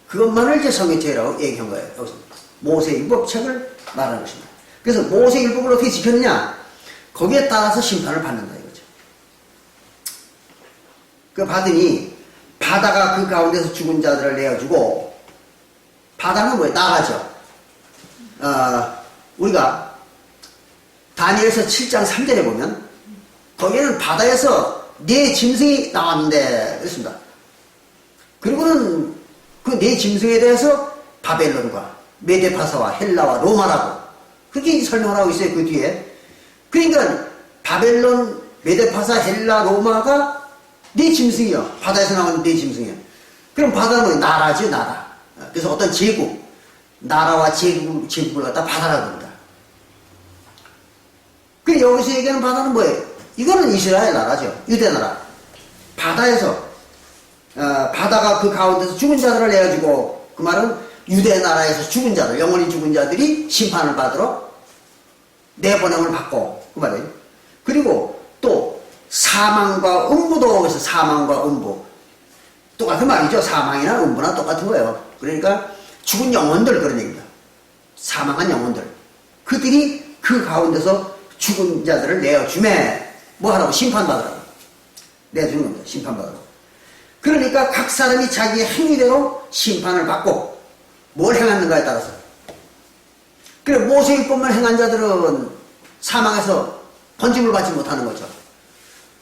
그것만을 이제 성경책이라고 얘기한 거예요. 여기서 모세의 율법책을 말하는 것입니다. 그래서 모세율법을 어떻게 지켰느냐? 거기에 따라서 심판을 받는다 이거죠. 그 받으니 바다가 그 가운데서 죽은 자들을 내어주고, 바다는 뭐예요? 나가죠. 우리가 다니엘서 7장 3절에 보면 거기에는 바다에서 네 짐승이 나왔는데 그랬습니다. 그리고는 그 네 짐승에 대해서 바벨론과 메데파사와 헬라와 로마라고 그렇게 설명을 하고 있어요. 그 뒤에. 그러니까 바벨론, 메데파사, 헬라, 로마가 네 짐승이요. 바다에서 나오는 네 짐승이요. 그럼 바다는 뭐예요? 나라죠, 나라. 그래서 어떤 제국, 나라와 제국을 갖다 바다라고 합니다. 그 여기서 얘기하는 바다는 뭐예요? 이거는 이스라엘 나라죠. 유대 나라. 바다에서 바다가 그 가운데서 죽은 자들을 내어주고, 그 말은 유대 나라에서 죽은 자들, 영원히 죽은 자들이 심판을 받으러 내보냄을 받고, 그 말이에요. 그리고 또 사망과 음부도, 그래서 사망과 음부 똑같은 말이죠. 사망이나 음부나 똑같은 거예요. 그러니까 죽은 영혼들, 그런 얘기입니다. 사망한 영혼들, 그들이 그 가운데서 죽은 자들을 내어주매 뭐 하라고? 심판받으라고. 내주는 겁니다. 심판받으라고. 그러니까 각 사람이 자기의 행위대로 심판을 받고, 뭘 행했는가에 따라서. 그래, 모세율법만 행한 자들은 사망해서 번짐을 받지 못하는 거죠.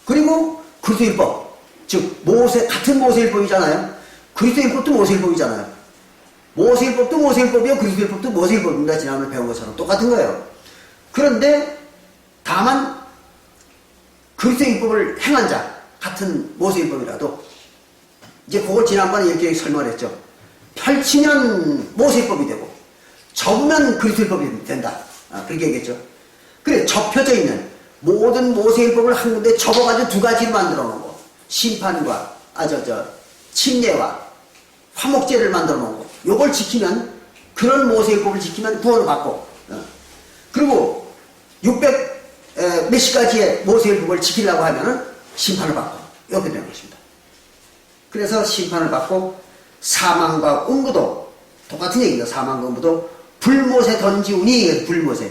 그리고 그리스도율법, 즉 같은 모세율법이잖아요. 그리스도율법도 모세율법이잖아요. 모세율법도 모세율법이요, 그리스도율법도 모세율법입니다. 지난번에 배운 것처럼 똑같은 거예요. 그런데 다만 그리스도율법을 행한 자, 같은 모세율법이라도 이제 그걸 지난번에 이렇게 설명을 했죠. 펼치면 모세율법이 되고 접으면 그리스도율법이 된다. 그렇게 얘기했죠. 그래, 접혀져 있는 모든 모세율법을 한 군데 접어가지고 두 가지로 만들어 놓고, 심판과 침례와 화목제를 만들어 놓고, 요걸 지키면, 그런 모세율법을 지키면 구원을 받고, 그리고 600 몇십 가지의 모세율법을 지키려고 하면은 심판을 받고, 이렇게 되는 것입니다. 그래서 심판을 받고, 사망과 음부도 똑같은 얘기입니다. 사망과 음부도 불못에 던지우니, 불못에.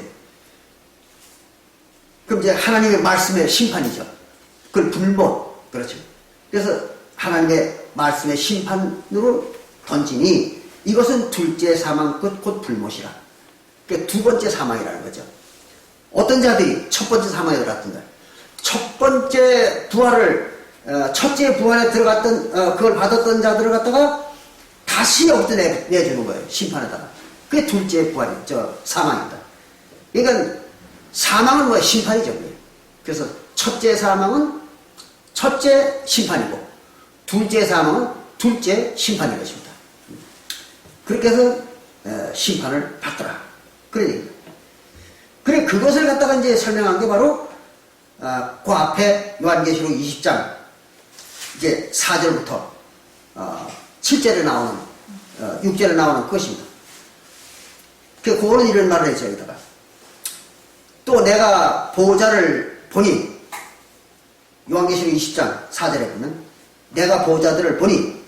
그럼 이제 하나님의 말씀의 심판이죠. 그걸 불못, 그렇죠. 그래서 하나님의 말씀의 심판으로 던지니, 이것은 둘째 사망 끝 곧 불못이라. 그러니까 두 번째 사망이라는 거죠. 어떤 자들이 첫 번째 사망에 들어갔던가, 첫 번째 부활을, 첫째 부활에 들어갔던, 그걸 받았던 자들을 갖다가 다시 여기서 내주는 거예요. 심판에다가. 그게 둘째 부활이, 사망입니다. 그러니까 사망은 뭐야? 심판이죠. 그래서 첫째 사망은 첫째 심판이고, 둘째 사망은 둘째 심판인 것입니다. 그렇게 해서 심판을 받더라. 그런 얘기입니다. 그래, 그것을 갖다가 이제 설명한 게 바로 그 앞에 요한계시록 20장 이제 4절부터 7절에 나오는 6절에 나오는 그것입니다. 그거는 이런 말을 했죠. 여기다가 또 내가 보호자를 보니, 요한계시록 20장 4절에 보면 내가 보호자들을 보니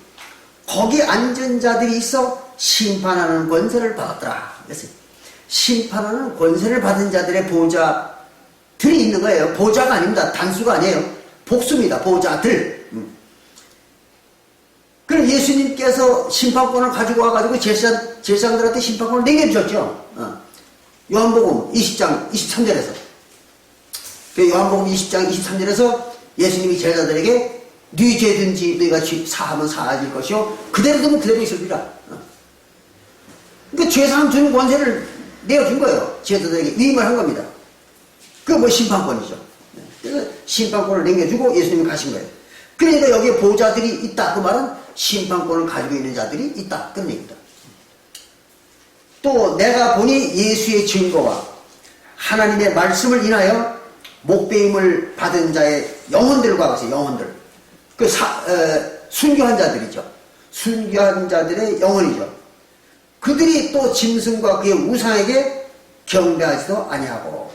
거기 앉은 자들이 있어 심판하는 권세를 받았더라. 그래서 심판하는 권세를 받은 자들의 보호자들이 있는 거예요. 보호자가 아닙니다. 단수가 아니에요. 복수입니다. 보호자들. 그럼 예수님께서 심판권을 가지고 와가지고 제사장들한테 심판권을 내겨주셨죠. 요한복음 20장 23절에서. 그 요한복음 20장 23절에서 예수님이 제자들에게 네 죄든지 너희가 사하면 사하질 것이요 그대로 두면 그대로 있으리라. 그러니까 죄사함 주는 권세를 내어준 거예요. 제자들에게 위임을 한 겁니다. 그게 뭐 심판권이죠. 그래서 심판권을 남겨주고 예수님이 가신 거예요. 그러니까 여기에 보호자들이 있다. 그 말은 심판권을 가지고 있는 자들이 있다. 그런 얘기입니다. 또 내가 보니 예수의 증거와 하나님의 말씀을 인하여 목배임을 받은 자의 영혼들과 같이, 영혼들, 순교한 자들이죠. 순교한 자들의 영혼이죠. 그들이 또 짐승과 그의 우상에게 경배하지도 아니하고.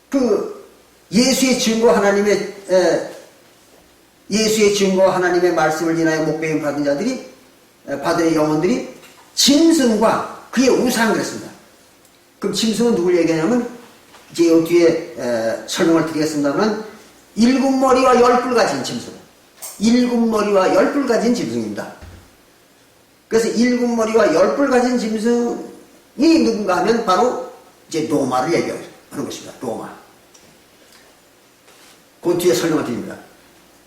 그 예수의 증거, 하나님의 예수의 증거와 하나님의 말씀을 인하여 목배임 받은 자들이, 받은 영혼들이 짐승과 그의 우상 그랬습니다. 그럼 짐승은 누굴 얘기하냐면, 이제 이 뒤에 설명을 드리겠습니다만, 7머리와 10뿔 가진 짐승. 7머리와 10뿔 가진 짐승입니다. 그래서 7머리와 10뿔 가진 짐승이 누군가 하면 바로 이제 로마를 얘기하는 것입니다. 로마. 그 뒤에 설명을 드립니다.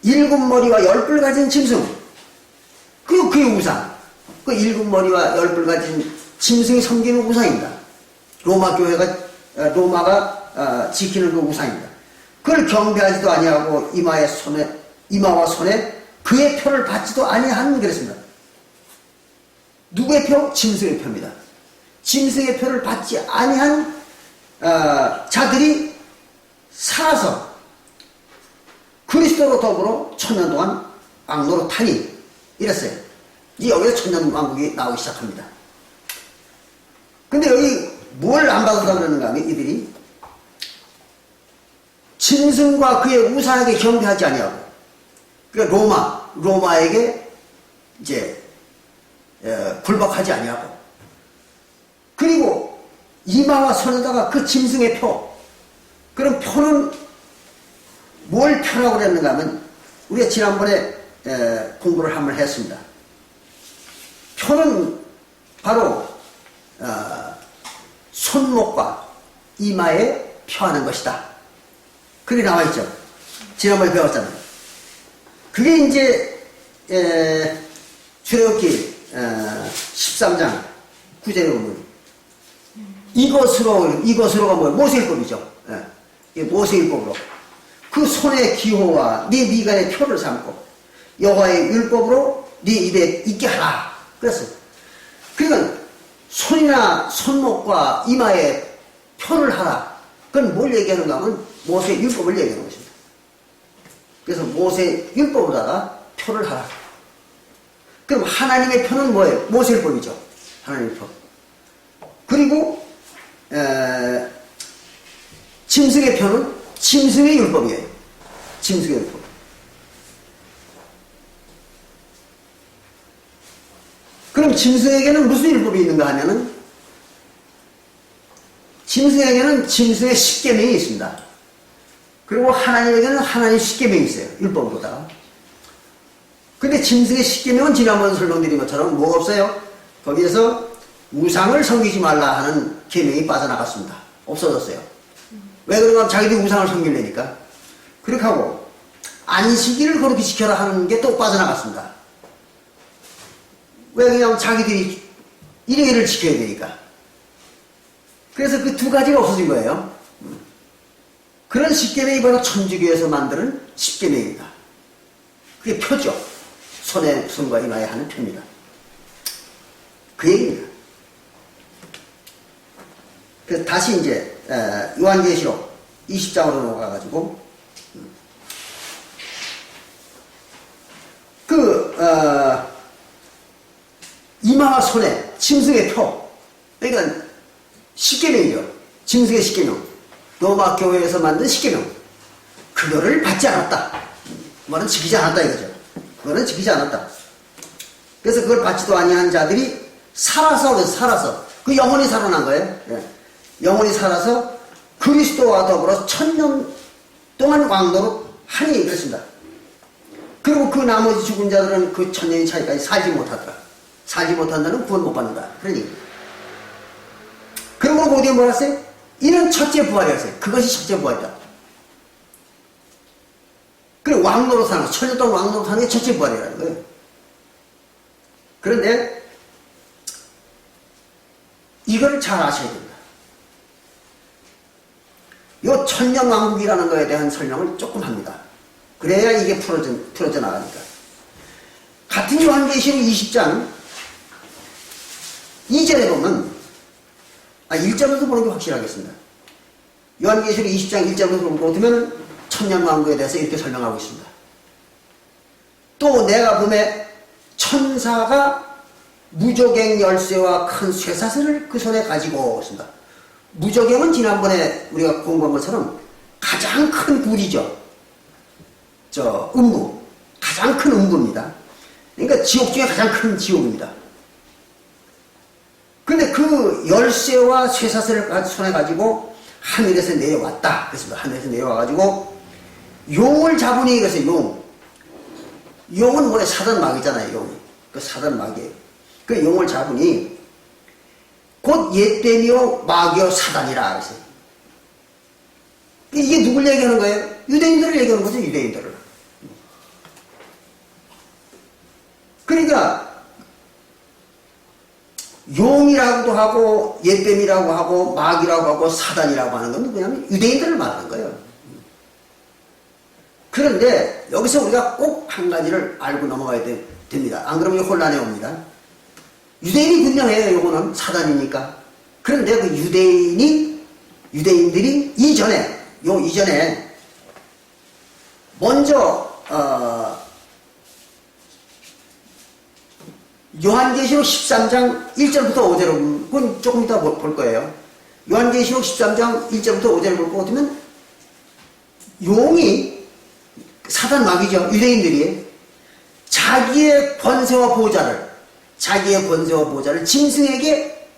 7머리와 10뿔 가진 짐승. 그리고 그의 우상. 그 7머리와 10뿔 가진 짐승이 섬기는 우상입니다. 로마가 지키는 그 우상입니다. 그걸 경배하지도 아니하고 이마와 손에 그의 표를 받지도 아니하는 그랬습니다. 누구의 표? 짐승의 표입니다. 짐승의 표를 받지 아니한 자들이 살아서 그리스도로 더불어 천년 동안 왕노로 타니 이랬어요. 이제 여기서 천년 왕국이 나오기 시작합니다. 근데 여기 뭘 안 받았다 그러는가 하면 이들이 짐승과 그의 우상에게 경배하지 아니하고, 그러니까 로마에게 이제 굴복하지 아니하고, 그리고 이마와 손에다가 그 짐승의 표, 그런 표는 뭘 표라고 그랬는가 하면 우리가 지난번에 공부를 한번 했습니다. 표는 바로 손목과 이마에 표하는 것이다. 그게 나와있죠. 지난번에 배웠잖아요. 그게 이제 출애굽기 13장 9절에 보면 이것으로가 뭐예요? 모세율법이죠. 모세율법으로 그 손의 기호와 네 미간의 표를 삼고 여호와의 율법으로 네 입에 있게 하라 그랬어요. 그러니까 손이나 손목과 이마에 표를 하라. 그건 뭘 얘기하는가 하면 모세의 율법을 얘기하는 것입니다. 그래서 모세 율법으로다가 표를 하라. 그럼 하나님의 표는 뭐예요? 모세율법이죠. 하나님의 표. 그리고 짐승의 표는 짐승의 율법이에요. 짐승의 율법. 그럼 짐승에게는 무슨 율법이 있는가 하면은 짐승에게는 짐승의 십계명이 있습니다. 그리고 하나님에게는 하나님의 십계명이 있어요. 율법보다. 근데 짐승의 십계명은 지난번 설명드린 것처럼 뭐가 없어요? 거기에서 우상을 섬기지 말라 하는 계명이 빠져나갔습니다. 없어졌어요. 왜 그런가 하면 자기들이 우상을 섬기려니까. 그렇게 하고 안식일을 그렇게 지켜라 하는 게 또 빠져나갔습니다. 왜 그냥 자기들이 일요일을 지켜야 되니까. 그래서 그 두 가지가 없어진 거예요. 그런 십계명이 바로 천주교에서 만드는 십계명입니다. 그게 표죠. 손과 이마에 하는 표입니다. 그 얘기입니다. 그래서 다시 이제 요한계시록 20장으로 넘어가가지고 이마와 손에 짐승의 표, 그러니까 십계명이죠. 짐승의 십계명, 로마 교회에서 만든 십계명, 그거를 받지 않았다. 그거는 지키지 않았다 이거죠. 그거는 지키지 않았다. 그래서 그걸 받지도 아니한 자들이 살아서 그 영혼이 살아난 거예요. 영혼이 살아서 그리스도와 더불어 천년 동안 왕노로 하니 그랬습니다. 그리고 그 나머지 죽은 자들은 그 천년이 차이까지 살지 못하더라. 살지 못한다는 구원 못 받는다. 그러니. 그러고 어디에 뭐라 했어요? 이는 첫째 부활이었어요. 그것이 첫째 부활이다. 그리고 왕노로 사는 거, 천년 동안 왕노로 사는 게 첫째 부활이라는 거예요. 그런데 이걸 잘 아셔야 됩니다. 요 천년 왕국이라는 거에 대한 설명을 조금 합니다. 그래야 이게 풀어져 나가니까. 같은 요한계시록 20장 2절에 보면 1절부터 보는 게 확실하겠습니다. 요한계시록 20장 1절부터 보면 천년 왕국에 대해서 이렇게 설명하고 있습니다. 또 내가 보매 천사가 무조갱 열쇠와 큰 쇠사슬을 그 손에 가지고 있습니다. 무조갱은 지난번에 우리가 공부한 것처럼 가장 큰 굴이죠. 음부. 가장 큰 음부입니다. 그러니까 지옥 중에 가장 큰 지옥입니다. 근데 그 열쇠와 쇠사슬을 손에 가지고 하늘에서 내려왔다. 그래서 하늘에서 내려와가지고 용을 잡으니 이것은 용은 뭐래 사단 마귀잖아요. 용이. 그 사단 마귀예요. 그 용을 잡으니 곧 옛뱀이요 마귀요 사단이라 그랬어요. 이게 누굴 얘기하는 거예요? 유대인들을 얘기하는 거죠. 유대인들을. 그러니까 용이라고도 하고 옛뱀이라고 하고 마귀라고 하고 사단이라고 하는 건 누구냐면 유대인들을 말하는 거예요. 그런데 여기서 우리가 꼭 한 가지를 알고 넘어가야 됩니다. 안 그러면 혼란에 옵니다. 유대인이 분명해요. 요거는 사단이니까. 그런데 그 유대인들이 이전에 먼저 요한계시록 13장 1절부터 5절을 그건 조금 이따 볼 거예요. 요한계시록 13장 1절부터 5절을 볼 것 같으면 용이 사단 마귀죠. 유대인들이 자기의 권세와 보호자를 짐승에게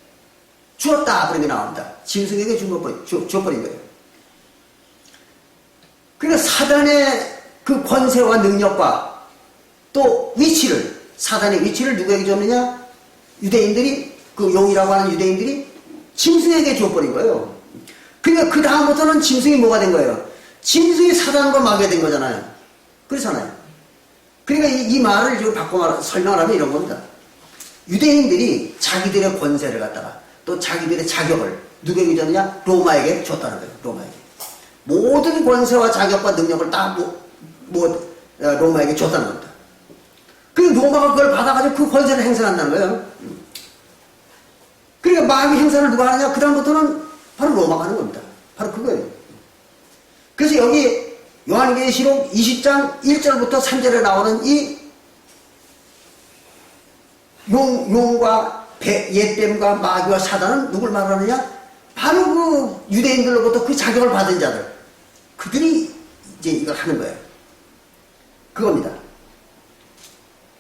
주었다. 그런 게 나옵니다. 짐승에게 주어버린 거예요. 그러니까 사단의 그 권세와 능력과 또 사단의 위치를 누구에게 줬느냐? 유대인들이, 그 용이라고 하는 유대인들이 짐승에게 주어버린 거예요. 그러니까 그 다음부터는 짐승이 뭐가 된 거예요? 짐승이 사단과 마귀가 된 거잖아요. 그렇잖아요. 그러니까 이 말을 지금 바꿔 설명을 하면 이런 겁니다. 유대인들이 자기들의 권세를 갖다가 또 자기들의 자격을 누구에게 줬느냐? 로마에게 줬다는 거예요. 로마에게. 모든 권세와 자격과 능력을 다 로마에게 줬다는 겁니다. 그 로마가 그걸 받아가지고 그 권세를 행사한다는 거예요. 그러니까 마귀 행사를 누가 하느냐? 그 다음부터는 바로 로마가 하는 겁니다. 바로 그거예요. 그래서 여기 요한계시록 20장 1절부터 3절에 나오는 이 용과 옛뱀과 마귀와 사단은 누굴 말하느냐? 바로 그 유대인들로부터 그 자격을 받은 자들. 그들이 이제 이걸 하는 거예요. 그겁니다.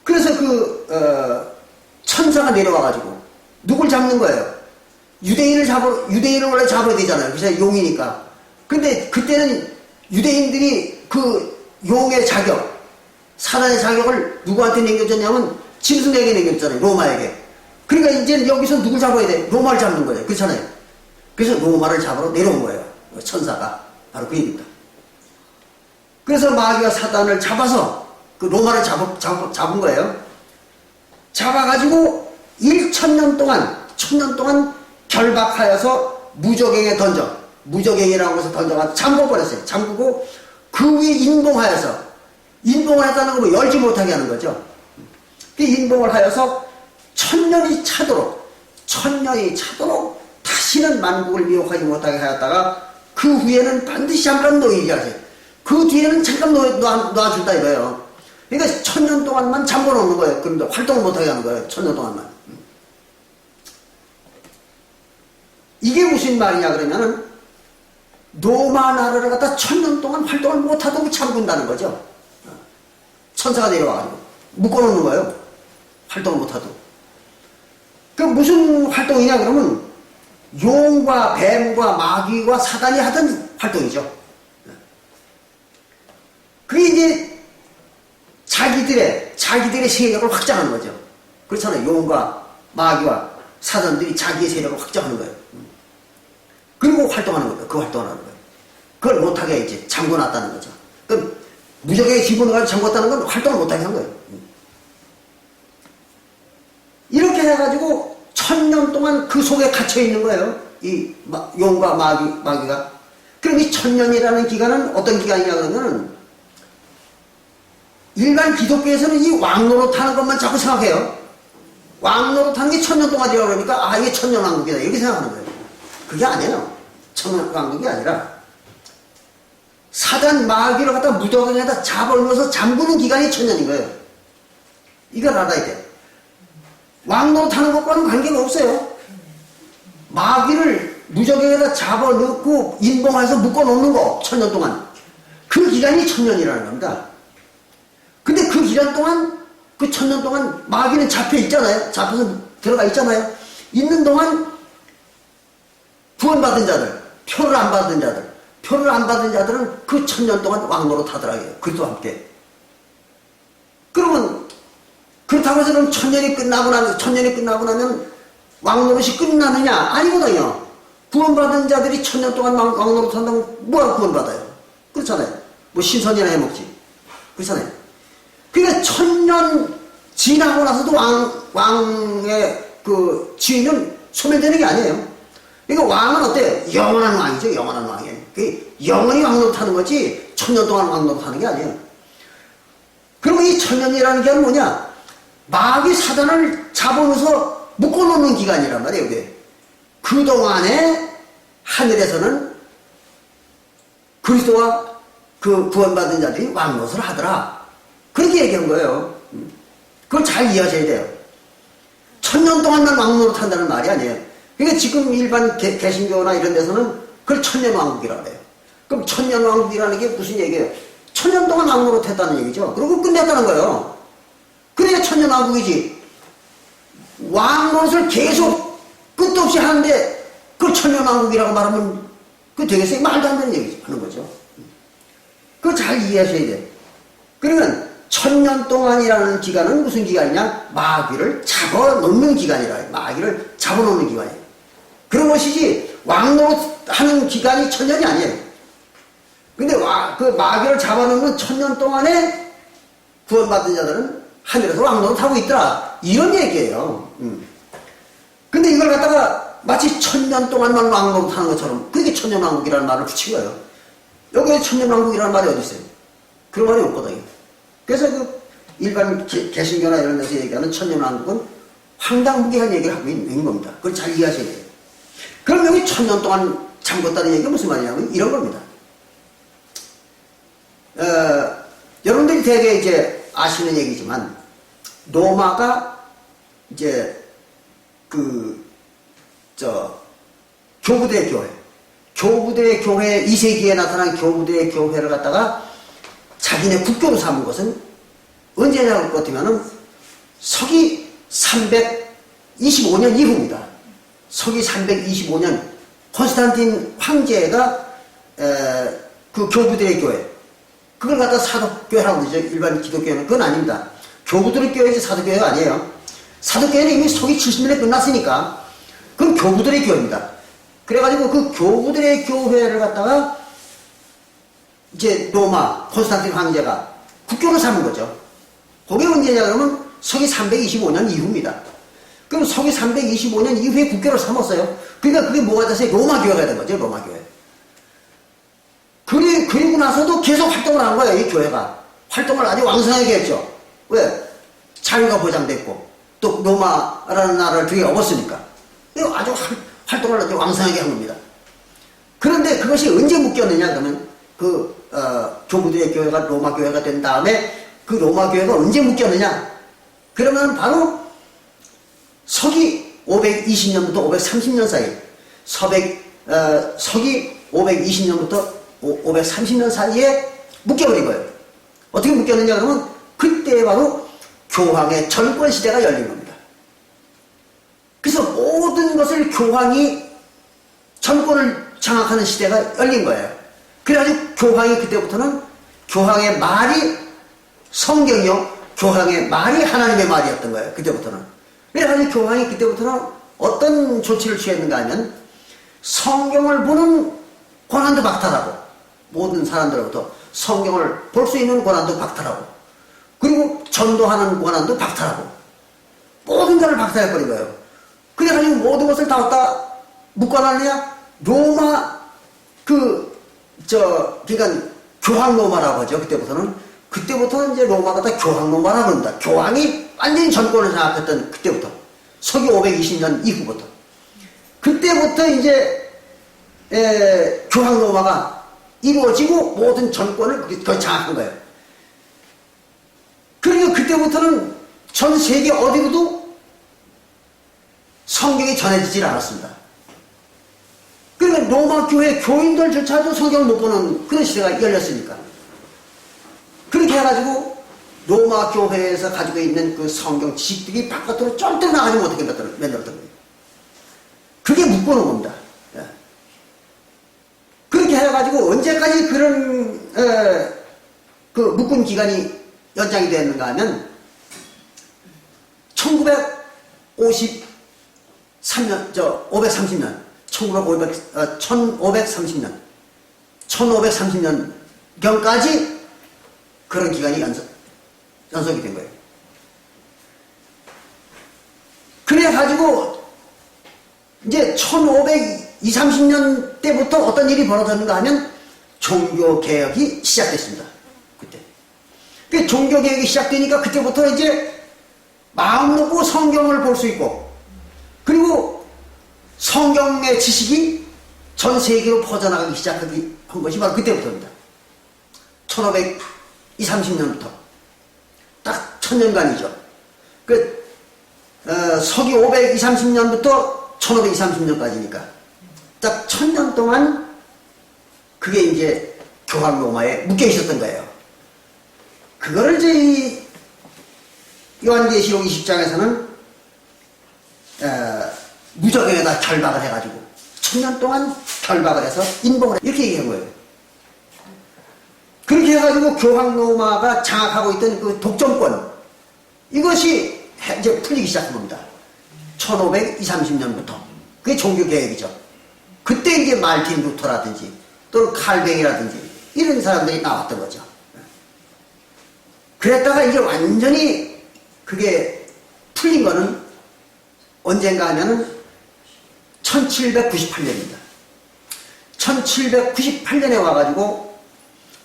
그래서 천사가 내려와가지고 누굴 잡는 거예요? 유대인을 원래 잡아야 되잖아요. 그래서 용이니까. 근데 그때는 유대인들이 그 용의 자격, 사단의 자격을 누구한테 남겨줬냐면 짐승에게 남겼잖아요. 로마에게. 그러니까 이제 여기서 누굴 잡아야 돼? 로마를 잡는 거예요. 그렇잖아요. 그래서 로마를 잡으러 내려온 거예요. 천사가. 바로 그 얘기입니다. 그래서 마귀와 사단을 잡아서 그 로마를 잡은 거예요. 잡아가지고 1000년 동안 결박하여서 무적행이라고 해서 던져가지고 잠궈버렸어요. 잠그고 그 위에 인봉을 했다는 건 뭐 열지 못하게 하는 거죠. 그 인봉을 하여서 1000년이 차도록 다시는 만국을 미혹하지 못하게 하였다가 그 후에는 반드시 잠깐 놓이게 하세요. 그 뒤에는 잠깐 놔준다 이거예요. 그러니까 1000년 동안만 잠궈놓는 거예요. 그런데 활동을 못하게 하는 거예요. 1000년 동안만. 이게 무슨 말이냐 그러면은 로마 나라를 갖다 1000년 동안 활동을 못하도록 잠근다는 거죠. 천사가 내려와가지고 묶어놓는 거예요. 활동을 못하도록. 그 무슨 활동이냐 그러면 용과 뱀과 마귀와 사단이 하던 활동이죠. 그게 이제 자기들의 세력을 확장하는 거죠. 그렇잖아요. 용과 마귀와 사단들이 자기의 세력을 확장하는 거예요. 그리고 활동하는 거예요. 그 활동을 하는 거예요. 그걸 못하게 이제 잠궈놨다는 거죠. 그럼 무적에게 집어넣어가지고 잠궜다는 건 활동을 못하게 한 거예요. 이렇게 해가지고 1000년 동안 그 속에 갇혀있는 거예요. 이 용과 마귀가. 그럼 이 1000년이라는 기간은 어떤 기간이냐 그러면은 일반 기독교에서는 이 왕노릇하는 것만 자꾸 생각해요. 왕노릇하는 게 1000년 동안이라고 그러니까 이게 1000년 왕국이다 이렇게 생각하는 거예요. 그게 아니에요. 1000년 왕국이 아니라 사단 마귀를 갖다 무적에다 잡아넣어서 잠그는 기간이 1000년인 거예요. 이걸 알아야 돼. 왕노릇하는 것과는 관계가 없어요. 마귀를 무적에다 잡아넣고 인봉해서 묶어놓는 거 1000년 동안 그 기간이 1000년이라는 겁니다. 근데 그 1년 동안, 그 1000년 동안 마귀는 잡혀 있잖아요. 잡혀서 들어가 있잖아요. 있는 동안 구원받은 자들, 표를 안 받은 자들, 표를 안 받은 자들은 그 1000년 동안 왕노릇 하더라고요. 그리스도와 함께. 그러면 그렇다고 해서 그럼 1000년이 끝나고 나면 왕노릇이 끝나느냐? 아니거든요. 구원받은 자들이 1000년 동안 왕노릇 한다고 뭐하러 구원받아요? 그렇잖아요. 뭐 신선이나 해먹지. 그렇잖아요. 그러니까 1000년 지나고 나서도 왕의 그 지위는 소멸되는 게 아니에요. 그러니까 왕은 어때요? 영원한 왕이죠. 영원한 왕이에요. 그 영원히 왕노릇 하는 거지 1000년 동안 왕노릇 하는 게 아니에요. 그러면 이 1000년이라는 게 뭐냐? 마귀 사단을 잡아놓아서 묶어놓는 기간이란 말이에요. 이게. 그동안에 하늘에서는 그리스도와 그 구원받은 자들이 왕노릇을 하더라. 그렇게 얘기한 거예요. 그걸 잘 이해하셔야 돼요. 1000년 동안만 왕노릇 한다는 말이 아니에요. 그러니까 지금 일반 개신교나 이런 데서는 그걸 천년왕국이라고 해요. 그럼 천년왕국이라는 게 무슨 얘기예요? 1000년 동안 왕노릇 했다는 얘기죠. 그리고 끝냈다는 거예요. 그래야 천년왕국이지. 왕노릇을 계속 끝도 없이 하는데 그걸 천년왕국이라고 말하면 그거 되겠어요? 말도 안 되는 얘기 하는 거죠. 그거 잘 이해하셔야 돼요. 그러면 1000년 동안이라는 기간은 무슨 기간이냐? 마귀를 잡아놓는 기간이라. 마귀를 잡아놓는 기간이에요. 그런 것이지 왕노릇 하는 기간이 1000년이 아니에요. 근데 그 마귀를 잡아놓는 1000년 동안에 구원받은 자들은 하늘에서 왕노릇 하고 있더라. 이런 얘기예요. 근데 이걸 갖다가 마치 1000년 동안만 왕노릇 하는 것처럼 그게 천년왕국이라는 말을 붙인 거예요. 여기에 천년왕국이라는 말이 어디 있어요? 그런 말이 없거든요. 그래서 그 일반 개신교나 이런 데서 얘기하는 천년왕국은 황당무계한 얘기를 하고 있는 겁니다. 그걸 잘 이해하셔야 돼요. 그럼 여기 1000년 동안 잠궜다는 얘기가 무슨 말이냐면 이런 겁니다. 여러분들이 되게 이제 아시는 얘기지만 로마가 이제 교부대 교회 2세기에 나타난 교부대 교회를 갖다가 자기네 국교로 삼은 것은 언제냐고 할 것 같으면은 서기 325년 이후입니다. 서기 325년 콘스탄틴 황제가 그 교부대 교회 그걸 갖다 사도교회라고 그러죠. 일반 기독교회는 그건 아닙니다. 교부들의 교회지 사도교회가 아니에요. 사도교회는 이미 서기 70년에 끝났으니까 그건 교부들의 교회입니다. 그래가지고 그 교부들의 교회를 갖다가 이제 로마 콘스탄틴 황제가 국교로 삼은 거죠. 그게 언제냐 그러면 서기 325년 이후입니다. 그럼 서기 325년 이후에 국교로 삼았어요. 그러니까 그게 뭐가 돼서 로마 교회가 된 거죠. 로마 교회. 그리고 나서도 계속 활동을 한 거예요. 이 교회가. 활동을 아주 왕성하게 했죠. 왜? 자유가 보장됐고 또 로마라는 나라를 등에 업었으니까. 아주 활동을 아주 왕성하게 한 겁니다. 그런데 그것이 언제 묶였느냐 그러면 교부들의 교회가 로마 교회가 된 다음에 그 로마 교회가 언제 묶였느냐? 그러면 바로 서기 520년부터 530년 사이, 서기 520년부터 530년 사이에 묶여버린 거예요. 어떻게 묶였느냐 그러면 그때 바로 교황의 전권 시대가 열린 겁니다. 그래서 모든 것을 교황이 전권을 장악하는 시대가 열린 거예요. 그래가지고 교황이 그때부터는 교황의 말이 성경이요. 교황의 말이 하나님의 말이었던 거예요. 그때부터는. 그래가지고 교황이 그때부터는 어떤 조치를 취했는가 하면 성경을 보는 권한도 박탈하고 모든 사람들로부터 성경을 볼 수 있는 권한도 박탈하고 그리고 전도하는 권한도 박탈하고 모든 것을 박탈해버린 거예요. 그래가지고 모든 것을 다 갖다 묶어놨느냐? 로마 그러니까 교황 로마라고 하죠. 그때부터는 이제 로마가 다 교황 로마라고 합니다. 교황이 완전히 전권을 장악했던 그때부터 서기 520년 이후부터 그때부터 이제 교황 로마가 이루어지고 모든 전권을 거의 장악한 거예요. 그러니까 그때부터는 전 세계 어디로도 성경이 전해지질 않았습니다. 그러니까 로마 교회 교인들조차도 성경을 못 보는 그런 시대가 열렸으니까. 그렇게 해가지고 로마 교회에서 가지고 있는 그 성경 지식들이 바깥으로 쩔ጥ 나가지면 어떻게 만들었던 거예요. 그게 묶어놓은 겁니다. 예. 그렇게 해가지고 언제까지 그런 그 묶은 기간이 연장이 되었는가 하면 1953년, 1530년경까지 그런 기간이 연속이 된 거예요. 그래가지고 이제 1520, 30년 때부터 어떤 일이 벌어졌는가 하면 종교개혁이 시작됐습니다. 그때. 그 종교개혁이 시작되니까 그때부터 이제 마음 놓고 성경을 볼 수 있고, 그리고 성경의 지식이 전 세계로 퍼져나가기 시작한 것이 바로 그때부터입니다. 1520, 30년부터. 딱 1000년간이죠. 서기 520, 30년부터 1520, 30년까지니까. 딱 1000년 동안 그게 이제 교황 로마에 묶여 있었던 거예요. 그거를 이제 이 요한계시록 20장에서는 무적에다 결박을 해가지고 1000년 동안 결박을 해서 인봉을 이렇게 얘기한 거예요. 그렇게 해가지고 교황 로마가 장악하고 있던 그 독점권, 이것이 이제 풀리기 시작한 겁니다. 1520, 30년부터. 그게 종교개혁이죠. 그때 이제 말틴 루터라든지 또는 칼뱅이라든지 이런 사람들이 나왔던 거죠. 그랬다가 이제 완전히 그게 풀린 거는 언젠가 하면은 1798년입니다. 1798년에 와가지고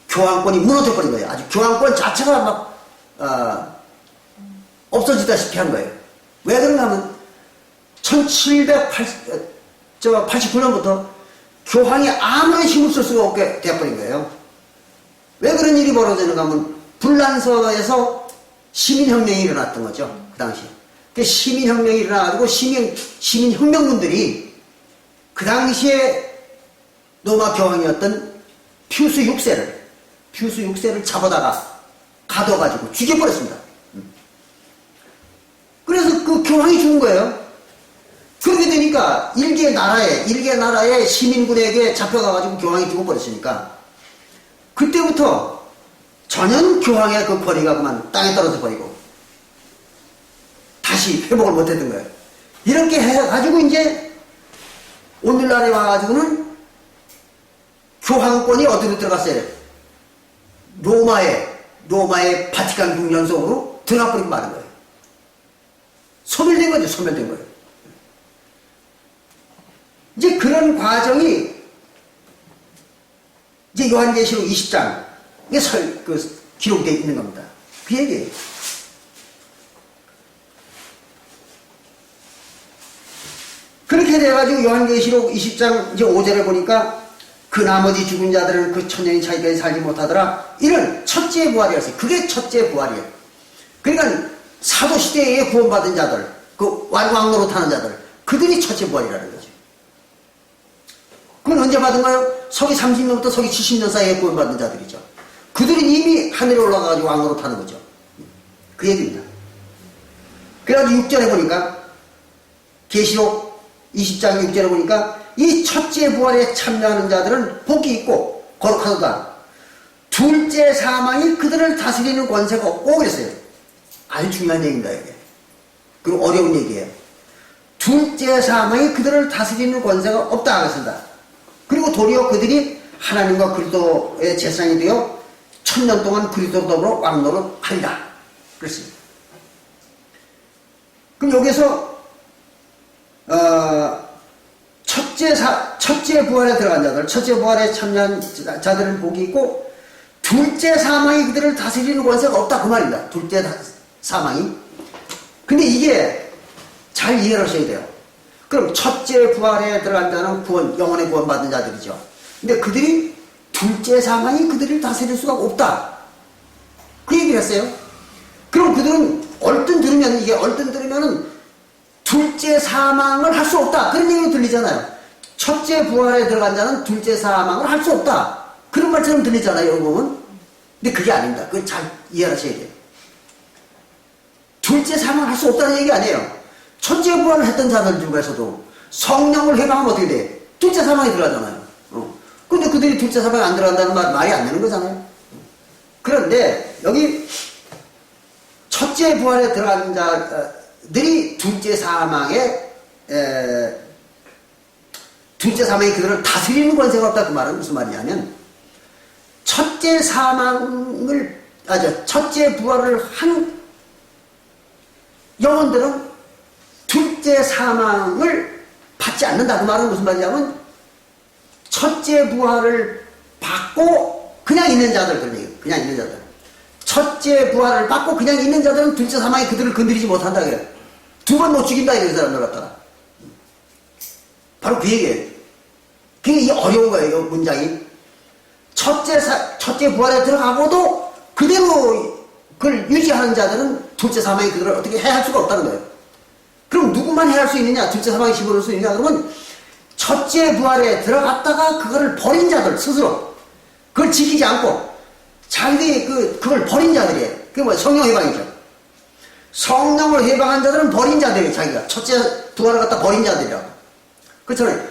교황권이 무너져버린 거예요. 아주 교황권 자체가 막 없어지다시피 한 거예요. 왜 그런가 하면 1789년부터 교황이 아무런 힘을 쓸 수가 없게 되어버린 거예요. 왜 그런 일이 벌어지는가 하면 불란서에서 시민혁명이 일어났던 거죠. 그 당시에. 그 시민혁명이 일어나가지고 시민혁명군들이 그 당시에 로마 교황이었던 퓨스 6세를 잡아다가 가둬가지고 죽여버렸습니다. 그래서 그 교황이 죽은 거예요. 그렇게 되니까 일개 나라의 시민군에게 잡혀가가지고 교황이 죽어버렸으니까 그때부터 전혀 교황의 그 권위가 그만 땅에 떨어져 버리고 다시 회복을 못했던 거예요. 이렇게 해가지고 이제 오늘날에 와가지고는 교황권이 어디로 들어갔어요? 로마의 바티칸 궁전속으로 들어가버리고 마는 거예요. 소멸된 거죠. 소멸된 거예요. 이제 그런 과정이 이제 요한계시록 20장에 기록되어 있는 겁니다. 그 얘기예요. 그렇게 돼가지고 요한계시록 20장 이제 5절을 보니까 그 나머지 죽은 자들은 그 천년이 차기까지 살지 못하더라. 이런 첫째 부활이었어요. 그게 첫째 부활이에요. 그러니까 사도시대에 구원받은 자들, 그 왕노로 타는 자들, 그들이 첫째 부활이라는 거죠. 그건 언제 받은 거예요? 서기 30년부터 서기 70년 사이에 구원받은 자들이죠. 그들은 이미 하늘에 올라가가지고 왕노로 타는 거죠. 그 얘기입니다. 그래가지고 6절에 보니까 계시록 20장 6절에 보니까 이 첫째 부활에 참여하는 자들은 복이 있고 거룩하도다. 둘째 사망이 그들을 다스리는 권세가 없고 그랬어요. 아주 중요한 얘기입니다. 이게. 그리고 어려운 얘기예요. 둘째 사망이 그들을 다스리는 권세가 없다 하겠습니다. 그리고 도리어 그들이 하나님과 그리스도의 제사장이 되어 1000년 동안 그리스도로 더불어 왕노를 하리라. 그랬습니다. 그럼 여기서 첫째 부활에 들어간 자들, 첫째 부활에 참여한 자들은 복이 있고 둘째 사망이 그들을 다스리는 권세가 없다 그 말입니다. 둘째 사망이. 근데 이게 잘 이해를 하셔야 돼요. 그럼 첫째 부활에 들어간 자는 영혼의 구원 받은 자들이죠. 근데 그들이 둘째 사망이 그들을 다스릴 수가 없다. 그 얘기를 했어요. 그럼 그들은 얼뜬 들으면은 둘째 사망을 할 수 없다. 그런 얘기가 들리잖아요. 첫째 부활에 들어간 자는 둘째 사망을 할 수 없다. 그런 말처럼 들리잖아요, 여기 보면. 근데 그게 아닙니다. 그걸 잘 이해하셔야 돼요. 둘째 사망을 할 수 없다는 얘기 아니에요. 첫째 부활을 했던 자들 중에서도 성령을 해방하면 어떻게 돼? 둘째 사망이 들어가잖아요. 근데 그들이 둘째 사망이 안 들어간다는 말이 안 되는 거잖아요. 그런데 여기 첫째 부활에 들어간 자들이 둘째 사망이 그들을 다스리는 권세가 없다. 그 말은 무슨 말이냐면 첫째 부활을 한 영혼들은 둘째 사망을 받지 않는다. 그 말은 무슨 말이냐면 첫째 부활을 받고 그냥 있는 자들, 그냥 있는 자들. 첫째 부활을 받고 그냥 있는 자들은 둘째 사망이 그들을 건드리지 못한다. 그래요. 두 번 못 죽인다. 이런 사람들 갖다가. 바로 그 얘기예요. 그게 어려운 거예요. 이 문장이. 첫째 부활에 들어가고도 그대로 그걸 유지하는 자들은 둘째 사망이 그들을 어떻게 해할 수가 없다는 거예요. 그럼 누구만 해할 수 있느냐? 둘째 사망이 집어넣을 수 있느냐? 그러면 첫째 부활에 들어갔다가 그거를 버린 자들 스스로 그걸 지키지 않고 자기들이 그걸 버린 자들이에요. 그게 뭐야? 성령 해방이죠. 성령을 해방한 자들은 버린 자들이에요. 자기가 첫째 부활을 갖다 버린 자들이라고. 그렇잖아요.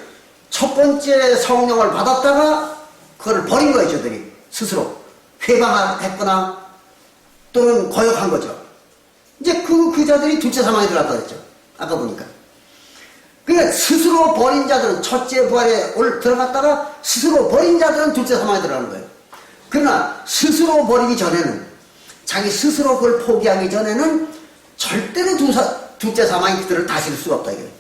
첫 번째 성령을 받았다가 그걸 버린 거예요. 저들이 스스로 회방했거나 또는 거역한 거죠. 이제 그 자들이 둘째 사망에 들어갔다 그랬죠. 아까 보니까. 그러니까 스스로 버린 자들은 첫째 부활에 들어갔다가 스스로 버린 자들은 둘째 사망에 들어가는 거예요. 그러나 스스로 버리기 전에는 자기 스스로 그걸 포기하기 전에는 절대로 둘째 사망이 그들을 다스릴 수가 없다 이거예요.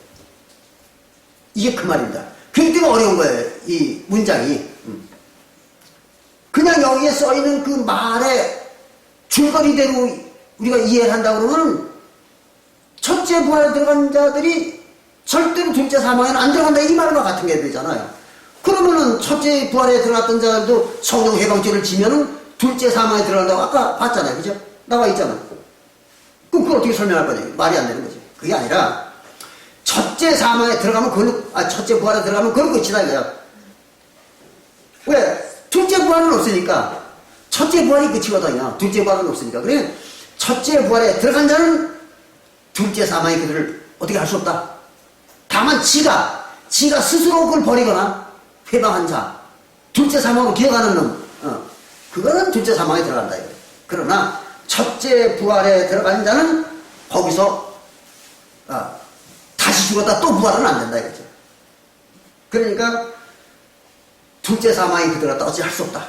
이게 그 말입니다. 굉장히 어려운 거예요. 이 문장이. 그냥 여기에 써있는 그 말의 줄거리대로 우리가 이해를 한다 그러면 첫째 부활에 들어간 자들이 절대로 둘째 사망에는 안 들어간다 이 말과 같은 게 되잖아요. 그러면은 첫째 부활에 들어갔던 자들도 성령 해방죄를 지면은 둘째 사망에 들어간다고 아까 봤잖아요. 그죠? 나와 있잖아. 그럼 그걸 어떻게 설명할 거냐? 말이 안 되는 거지. 그게 아니라 첫째 사망에 들어가면 첫째 부활에 들어가면 그건 끝이다 이거야. 왜? 둘째 부활은 없으니까. 첫째 부활이 끝이거든요. 둘째 부활은 없으니까. 그래 첫째 부활에 들어간 자는 둘째 사망이 그들을 어떻게 할 수 없다. 다만 지가 스스로 그걸 버리거나 회방한 자, 둘째 사망으로 기어가는 놈, 그거는 둘째 사망에 들어간다 이거예요. 그러나 첫째 부활에 들어간 자는 거기서 다시 죽었다 또 부활은 안 된다 이거죠. 그러니까 둘째 사망이 그들 갖다 어찌 할 수 없다.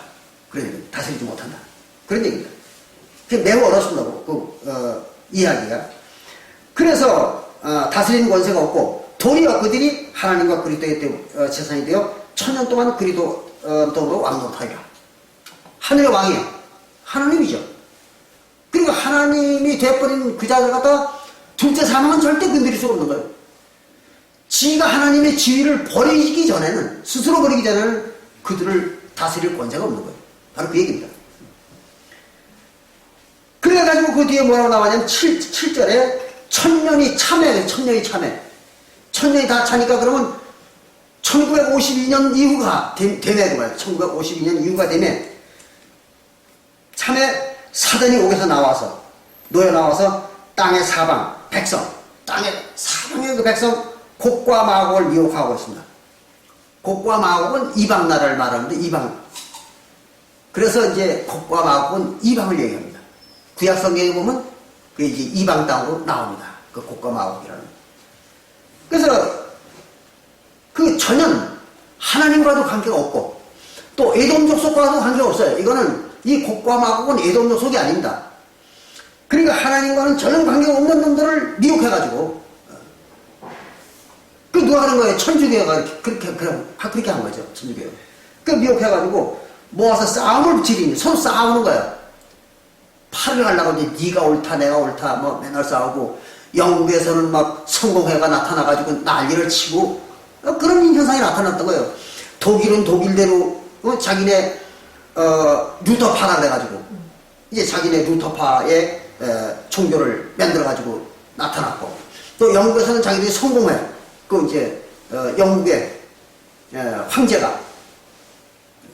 그러니까 다스리지 못한다. 그런 얘기입니다. 그게 매우 어렵습니다. 이야기가. 그래서 다스리는 권세가 없고 도리어 그들이 하나님과 그리스도의 재산이 되어 천년 동안 그리스도로 왕노하리라. 하늘의 왕이에요. 하나님이죠. 그리고 하나님이 되어버린 그 자들 갖다가 둘째 사망은 절대 건드릴 수가 없는 거예요. 지가 하나님의 지위를 버리기 전에는, 스스로 버리기 전에는 그들을 다스릴 권세가 없는 거예요. 바로 그 얘기입니다. 그래가지고 그 뒤에 뭐라고 나와냐면 7절에 천년이 참해. 천년이 다 차니까 그러면 1952년 이후가 되네 그 말이에요. 1952년 이후가 되네. 참해 사단이 옥에서 나와서 놓여 나와서 땅의 사방 백성, 땅의 사방의 그 백성 곡과 마곡을 미혹하고 있습니다. 곡과 마곡은 이방 나라를 말하는데 이방. 그래서 이제 곡과 마곡은 이방을 얘기합니다. 구약 성경에 보면 그 이제 이방 땅으로 나옵니다. 그 곡과 마곡이라는. 그래서 그 전혀 하나님과도 관계가 없고 또 에돔 족속과도 관계가 없어요. 이거는 이 곡과 마곡은 에돔 족속이 아닙니다. 그러니까 하나님과는 전혀 관계가 없는 놈들을 미혹해가지고 그 누가 하는 거예요? 천주교가 그렇게 한 거죠. 천주교. 그 미혹해가지고 모아서 싸움을 지르니 서로 싸우는 거예요. 팔을 하려고 이제 네가 옳다 내가 옳다 뭐 맨날 싸우고 영국에서는 막 성공회가 나타나가지고 난리를 치고 그런 현상이 나타났던 거예요. 독일은 독일대로 자기네 루터파라 그래가지고 이제 자기네 루터파의 종교를 만들어가지고 나타났고 또 영국에서는 자기들이 성공회 그 이제 영국의 황제가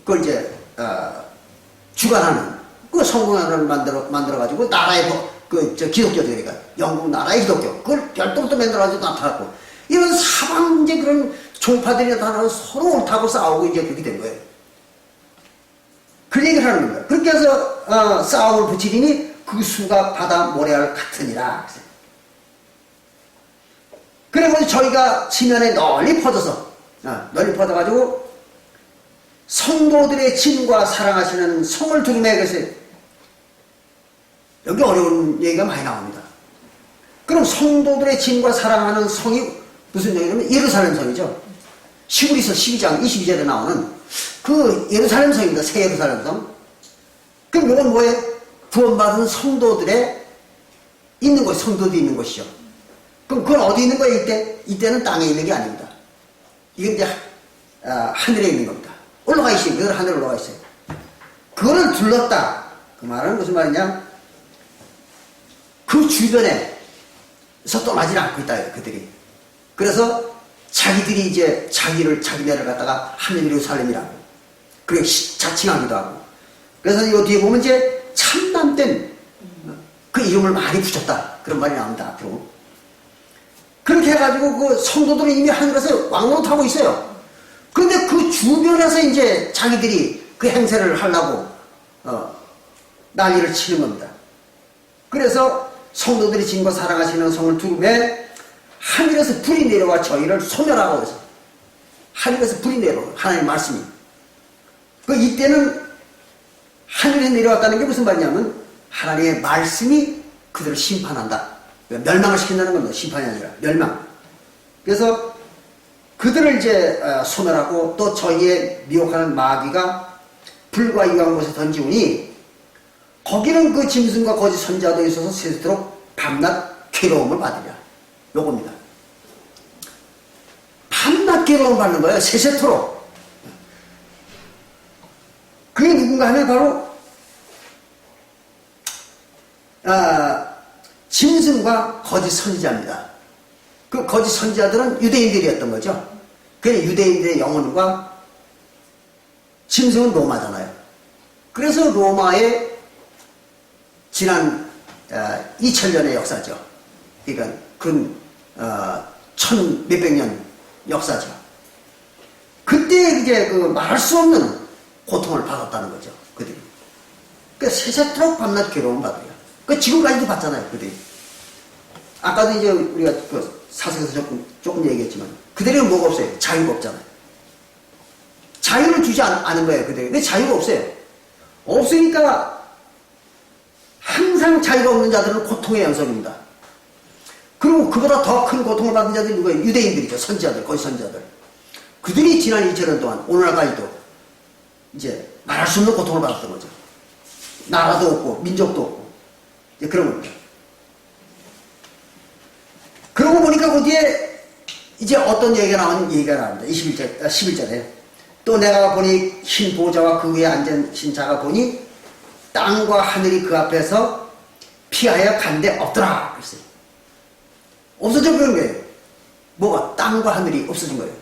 그걸 이제 주관하는 그 성공회를 만들어가지고 나라의 기독교들이니까 영국 나라의 기독교 그걸 별도로 또 만들어가지고 나타났고 이런 사방 이제 그런 종파들이 나타나서 서로 옳다고 싸우고 이제 그렇게 된 거예요. 그 얘기를 하는 겁니다. 그렇게 해서 싸움을 붙이리니 그 수가 바다 모래알 같으니라. 그리고 저희가 지면에 널리 퍼져가지고 성도들의 진과 사랑하시는 성을 두루매 그래서 여기 어려운 얘기가 많이 나옵니다. 그럼 성도들의 진과 사랑하는 성이 무슨 얘기냐면 예루살렘 성이죠. 시브리서 12장 22절에 나오는 그 예루살렘 성입니다. 새 예루살렘 성. 그럼 이건 뭐예요? 구원받은 성도들의 있는 곳, 성도들이 있는 곳이죠. 그럼 그건 어디 있는 거예요? 이때는 땅에 있는 게 아닙니다. 이건 이제 하늘에 있는 겁니다. 올라가 있어요. 그걸 하늘에 올라가 있어요. 그거를 둘렀다. 그 말은 무슨 말이냐? 그 주변에서 떠나지 않고 있다. 그들이. 그래서 자기들이 이제 자기네를 갖다가 하늘 예루살렘이라고. 그렇게 자칭하기도 하고. 그래서 이 뒤에 보면 이제 참남된 그 이름을 많이 붙였다. 그런 말이 나옵니다. 앞으로. 그렇게 해가지고 그 성도들은 이미 하늘에서 왕노릇하고 있어요. 그런데 그 주변에서 이제 자기들이 그 행세를 하려고 난리를 치는 겁니다. 그래서 성도들이 진과 사랑하시는 성을 두루매 하늘에서 불이 내려와 저희를 소멸하고 그래서 하늘에서 불이 내려와 하나님의 말씀이 이때는 하늘에 내려왔다는 게 무슨 말이냐면 하나님의 말씀이 그들을 심판한다. 멸망을 시킨다는 겁니다. 심판이 아니라 멸망. 그래서 그들을 이제 소멸하고 또 저희의 미혹하는 마귀가 불과 유황 곳에 던지우니 거기는 그 짐승과 거짓 선자도 있어서 세세토록 밤낮 괴로움을 받으랴. 요겁니다. 밤낮 괴로움 받는 거예요. 세세토록. 그게 누군가 하면 바로 짐승과 거짓 선지자입니다. 그 거짓 선지자들은 유대인들이었던 거죠. 그냥 유대인들의 영혼과 짐승은 로마잖아요. 그래서 로마의 지난 2000년의 역사죠. 그러니까 천 몇백 년 역사죠. 그때 이제 그 말할 수 없는 고통을 받았다는 거죠. 그들이. 그러니까 세세토록 밤낮 괴로움 받아요. 그 지금까지도 받잖아요. 그들이. 아까도 이제 우리가 그 사석에서 조금 얘기했지만 그들에는 뭐가 없어요? 자유가 없잖아요. 자유를 주지 않은 거예요. 그들이. 근데 자유가 없어요. 없으니까 항상 자유가 없는 자들은 고통의 연속입니다. 그리고 그보다 더 큰 고통을 받은 자들이 누구예요? 유대인들이죠. 선지자들, 거짓 선지자들. 그들이 지난 2000년 동안 오늘날까지도 이제 말할 수 없는 고통을 받았던 거죠. 나라도 없고 민족도 없고 이제 그런 겁니다. 그러고 보니까 거기에 이제 어떤 얘기가 나옵니다. 11절에 또 내가 보니 흰 보좌와 그 위에 앉으신 자가 보니 땅과 하늘이 그 앞에서 피하여 간데 없더라. 그랬어요. 없어져 버린 거예요. 뭐가? 땅과 하늘이 없어진 거예요.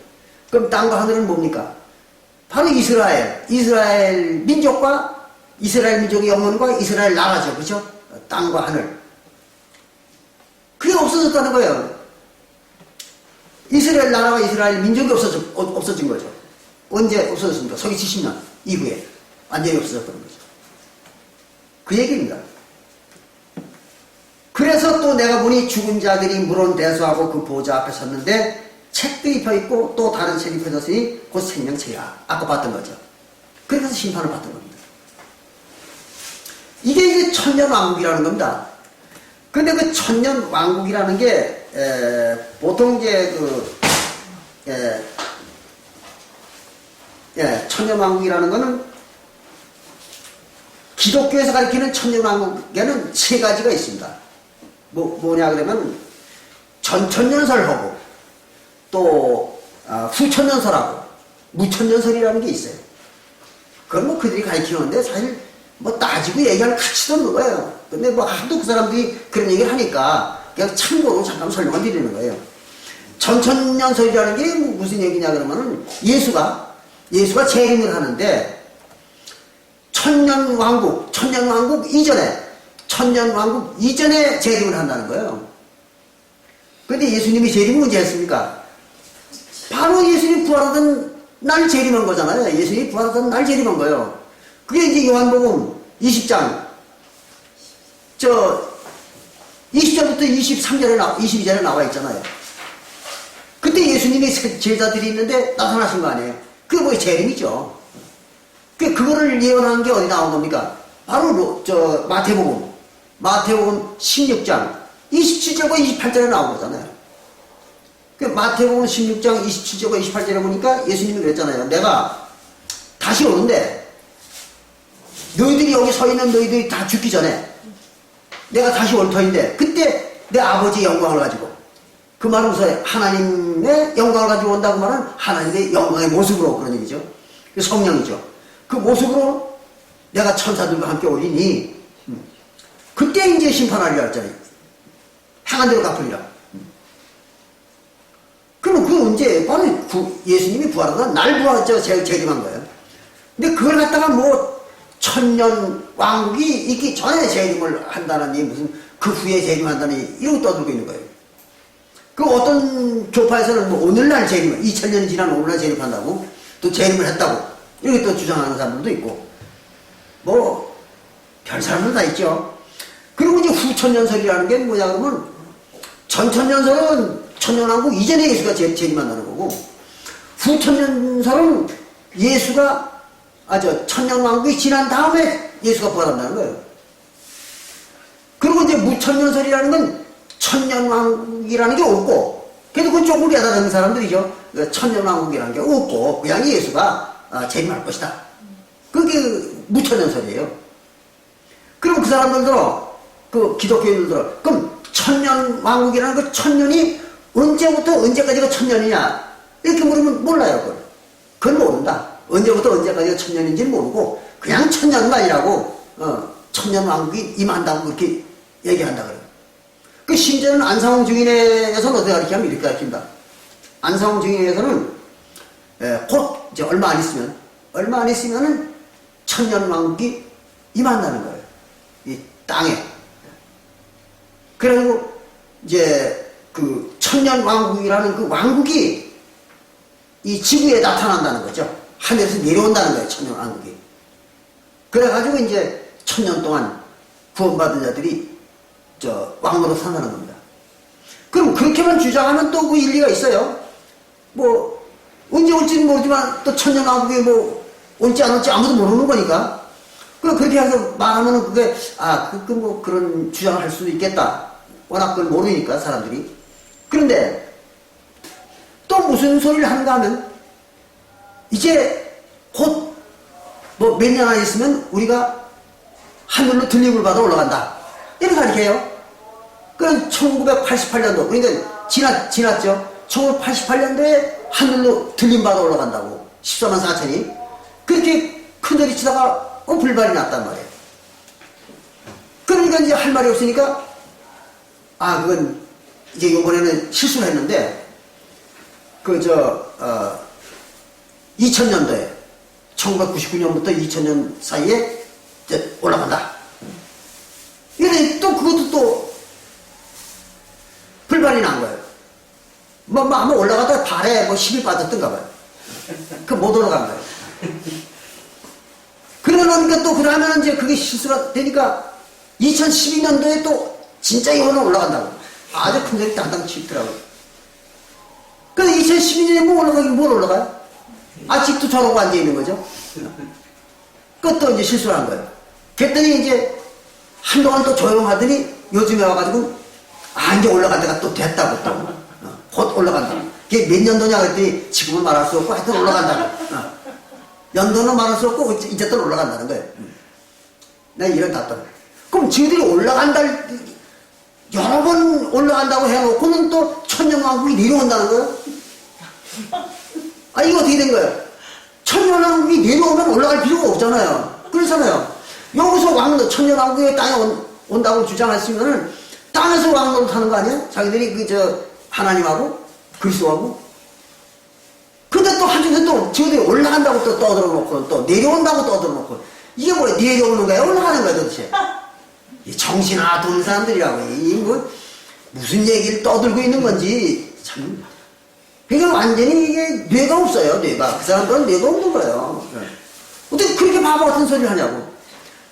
그럼 땅과 하늘은 뭡니까? 바로 이스라엘 민족과 이스라엘 민족의 영혼과 이스라엘 나라죠. 그렇죠? 땅과 하늘. 그게 없어졌다는 거예요. 이스라엘 나라와 이스라엘 민족이 없어진 거죠. 언제 없어졌습니까? 서기 70년 이후에 완전히 없어졌다는 거죠. 그 얘기입니다. 그래서 또 내가 보니 죽은 자들이 물론 대수하고 그 보좌 앞에 섰는데 책들이 펴있고 또 다른 책이 펴졌으니 곧 생명책이라. 아까 봤던 거죠. 그래서 심판을 받던 겁니다. 이게 이제 천년왕국이라는 겁니다. 근데 그 천년왕국이라는 게 보통 이제 천년왕국이라는 거는 기독교에서 가리키는 천년왕국에는 세 가지가 있습니다. 뭐냐 그러면 전천년설하고 또 후천년설하고 무천년설이라는 게 있어요. 그건 뭐 그들이 가르치는데 사실 뭐 따지고 얘기할 가치도 없는 거예요. 근데 뭐 하도 그 사람들이 그런 얘기를 하니까 그냥 참고로 잠깐 설명을 드리는 거예요. 전천년설이라는 게 무슨 얘기냐 그러면은 예수가 재림을 하는데 천년왕국 이전에 천년왕국 이전에 재림을 한다는 거예요. 그런데 예수님이 재림은 언제 했습니까? 바로 예수님 부활하던 날 재림한 거잖아요. 예수님이 부활하던 날 재림한 거예요. 그게 이제 요한복음 20장 20절부터 22절에 나와 있잖아요. 그때 예수님의 제자들이 있는데 나타나신 거 아니에요. 그게 뭐 재림이죠. 그거를 예언한 게 어디 나온 겁니까? 바로 마태복음 16장 27절과 28절에 나온 거잖아요. 마태복음 16장 27절과 28절에 보니까 예수님이 그랬잖아요. 내가 다시 오는데 너희들이 여기 서 있는 너희들이 다 죽기 전에 내가 다시 올 터인데 그때 내 아버지의 영광을 가지고, 그 말은 무슨 하나님의 영광을 가지고 온다고 말은 하나님의 영광의 모습으로, 그런 얘기죠. 성령이죠. 그 모습으로 내가 천사들과 함께 오리니 그때 이제 심판하리라 했잖아요. 행한 대로 갚으리라. 그러면 그게 언제? 바로 예수님이 부활하던 날 재림한 거예요. 근데 그걸 갖다가 뭐 천년 왕국이 있기 전에 재림을 한다느니 무슨 그 후에 재림한다니 이러고 떠들고 있는 거예요. 그 어떤 교파에서는 뭐 오늘날 재림, 2000년이 지난 오늘날 재림한다고, 또 재림을 했다고 이렇게 또 주장하는 사람들도 있고, 뭐 별 사람들 다 있죠. 그리고 이제 후천년설이라는 게 뭐냐 그러면, 전천년설은 천년왕국 이전에 예수가 재림한다는 거고, 후천년설은 예수가 천년왕국이 지난 다음에 예수가 부활한다는 거예요. 그리고 이제 무천년설이라는 건 천년왕국이라는 게 없고, 그래도 그건 조금 깨달은 사람들이죠. 천년왕국이라는 게 없고 그냥 예수가 재림할 것이다. 그게 무천년설이에요. 그럼 그 사람들도, 그 기독교인들도, 그럼 천년왕국이라는 그 천년이 언제부터 언제까지가 천년이냐 이렇게 물으면 몰라요. 그걸 모른다. 언제부터 언제까지가 천년인지는 모르고 그냥 천년만이라고, 천년왕국이 임한다고 그렇게 얘기한다 그래요. 그 심지어는 안상홍 증인에서는 어떻게 가르치냐면 이렇게 가르친다. 안상홍 증인에서는 곧 이제 얼마 안 있으면은 천년왕국이 임한다는 거예요. 이 땅에. 그래가지고 이제 그 천년왕국이라는 그 왕국이 이 지구에 나타난다는 거죠. 하늘에서 내려온다는 거예요, 천년왕국이. 그래가지고 이제 천년 동안 구원받은 자들이 왕으로 산다는 겁니다. 그럼 그렇게만 주장하면 또 그 일리가 있어요. 뭐 언제 올지는 모르지만 또 천년왕국이 뭐 올지 안 올지 아무도 모르는 거니까, 그렇게 해서 말하면은 그게 뭐 그런 주장을 할 수도 있겠다. 워낙 그걸 모르니까 사람들이. 그런데 또 무슨 소리를 하는가 하면, 이제 곧 뭐 몇 년 안 있으면 우리가 하늘로 들림을 받아 올라간다. 이렇게 가르쳐요. 그럼 1988년도, 그러니까 지났죠. 1988년도에 하늘로 들림 받아 올라간다고. 14만 4천이. 그렇게 큰 소리 치다가 불발이 났단 말이에요. 그러니까 이제 할 말이 없으니까, 그건 이제 요번에는 실수를 했는데, 2000년도에 1999년부터 2000년 사이에 이제 올라간다. 이래 또 그것도 또 불발이 난 거예요. 아마 올라가다가 발에 뭐 힘이 빠졌던가 봐요. 못 올라간 거예요. 그러니까 또 그러면 이제 그게 실수가 되니까 2012년도에 또 진짜 이거는 올라간다고. 아주 큰 소리 당당 치더라고요. 그래서 2012년에 뭐 올라가긴 뭘 올라가요? 아직도 저러고 앉아있는 거죠. 그것도 이제 실수를 한 거예요. 그랬더니 이제 한동안 또 조용하더니 요즘에 와가지고 이제 올라갈 때가 또 됐다고 또. 곧 올라간다. 그게 몇 년도냐 그랬더니 지금은 말할 수 없고 하여튼 올라간다고. 연도는 말할 수 없고 이제 또 올라간다는 거예요. 내가 이런 답변을. 그럼 지들이 올라간다, 여러 번 올라간다고 해놓고는 또 천년왕국이 내려온다는 거예요? 이거 어떻게 된 거예요? 천년왕국이 내려오면 올라갈 필요가 없잖아요. 그렇잖아요. 여기서 천년왕국의 땅에 온다고 주장했으면은 땅에서 왕노릇 하는 거 아니에요? 자기들이 하나님하고 그리스도하고. 근데 또 한쪽에서 또 저들이 올라간다고 또 떠들어 놓고 또 내려온다고 떠들어 놓고, 이게 뭐야? 내려오는 거야? 올라가는 거야 도대체? 정신 하나 도는 사람들이라고. 무슨 얘기를 떠들고 있는 건지, 참. 그러니까 완전히 이게 뇌가 없어요, 뇌가. 그 사람들은 뇌가 없는 거예요. 어떻게 그렇게 바보 같은 소리를 하냐고.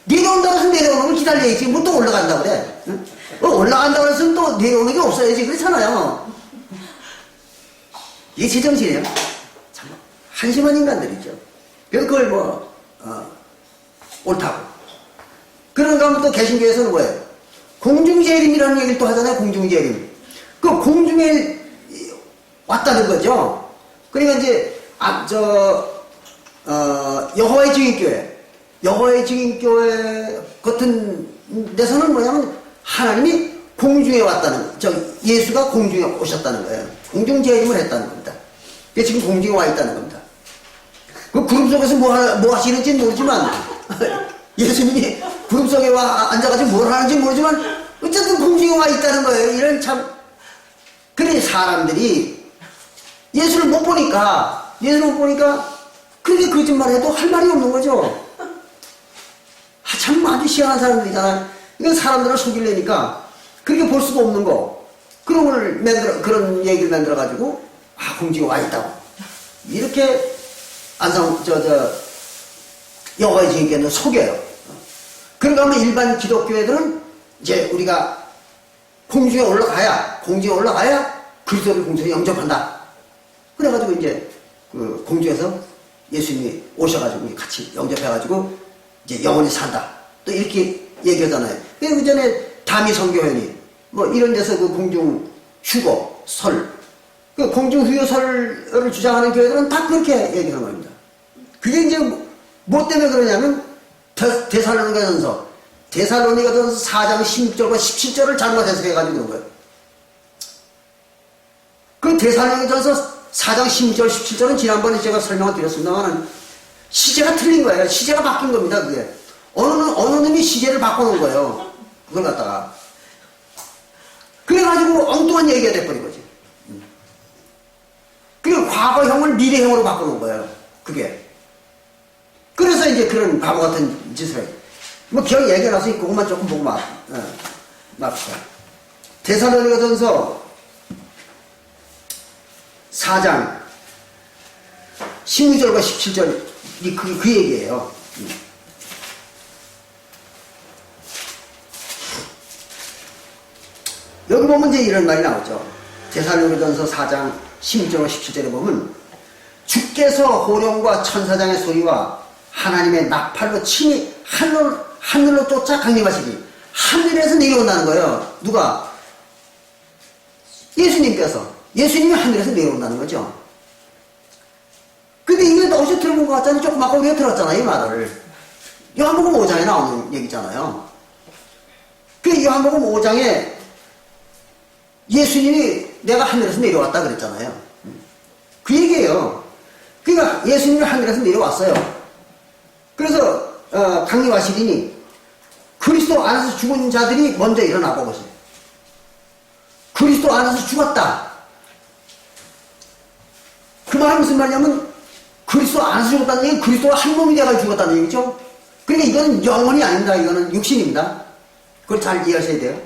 내려온다고 해서 내려오는 걸 기다려야지. 뭐 또 올라간다고 그래. 응? 올라간다고 해서 또 내려오는 게 없어야지. 그렇잖아요. 이게 제정신이에요. 참, 한심한 인간들이죠. 그래서 그걸 옳다고. 그런가 하면 또 개신교에서는 뭐예요? 공중재림이라는 얘기를 또 하잖아요, 공중재림. 그 공중에 왔다는 거죠. 그러니까 이제, 여호와의 증인교회 같은 데서는 뭐냐면 하나님이 공중에 왔다는, 예수가 공중에 오셨다는 거예요. 공중재림을 했다는 겁니다. 지금 공중에 와 있다는 겁니다. 그 구름 속에서 뭐 하시는지는 모르지만, 예수님이 구름 속에 앉아가지고 뭘 하는지 모르지만, 어쨌든 공중에 와 있다는 거예요. 이런 참, 그래, 사람들이 예수를 못 보니까, 그렇게 거짓말 해도 할 말이 없는 거죠. 참 아주 희한한 사람들이잖아요. 이건 사람들을 속이려니까, 그렇게 볼 수가 없는 거. 그런 얘기를 만들어가지고, 공중에 와 있다고. 이렇게, 여호와의 증인께는 속여요. 그런가 하면 일반 기독교애들은 이제 우리가 공중에 올라가야 그리스도를 공중에 영접한다. 그래가지고 이제 그 공중에서 예수님이 오셔가지고 같이 영접해가지고 이제 영원히 산다. 또 이렇게 얘기하잖아요. 그 전에 다미 선교회니 뭐 이런 데서 그 공중 휴거 설, 그 공중 휴거설을 주장하는 교회들은 다 그렇게 얘기하는 겁니다. 그게 이제 뭐 때문에 그러냐면 데살로니가전서 4장 16절과 17절을 잘못 해석해가지고 그런 거예요. 그 데살로니가전서 4장 16절 17절은 지난번에 제가 설명을 드렸습니다만 시제가 틀린 거예요. 시제가 바뀐 겁니다. 그게 어느 놈이 시제를 바꿔놓은 거예요. 그걸 갖다가 그래가지고 엉뚱한 얘기가 돼버린 거지. 그게 과거형을 미래형으로 바꿔놓은 거예요. 그게. 그래서 이제 그런 바보 같은 짓을 해요. 뭐 기억 얘기해놔서 그것만 조금 보고 맙시다. 데살로니가전서 4장 16절과 17절 그 얘기예요. 여기 보면 이제 이런 말이 나오죠. 데살로니가전서 4장 16절과 17절에 보면 주께서 호령과 천사장의 소리와 하나님의 나팔로 친히 하늘로 쫓아 강림하시니 하늘에서 내려온다는 거예요. 누가? 예수님이 하늘에서 내려온다는 거죠. 근데 이거 어디서 들어본 것 같잖아요. 조금 아까 우리가 들었잖아요, 이 말을. 요한복음 5장에 나오는 얘기잖아요. 그 요한복음 5장에 예수님이 내가 하늘에서 내려왔다 그랬잖아요. 그 얘기예요. 그러니까 예수님이 하늘에서 내려왔어요. 그래서 강림하시리니 그리스도 안에서 죽은 자들이 먼저 일어나 보세요. 그리스도 안에서 죽었다. 그 말은 무슨 말이냐면 그리스도 안에서 죽었다는 얘기는 그리스도가 한 몸이 돼가지고 죽었다는 얘기죠. 그러니까 이건 영혼이 아닙니다. 이거는 육신입니다. 그걸 잘 이해하셔야 돼요.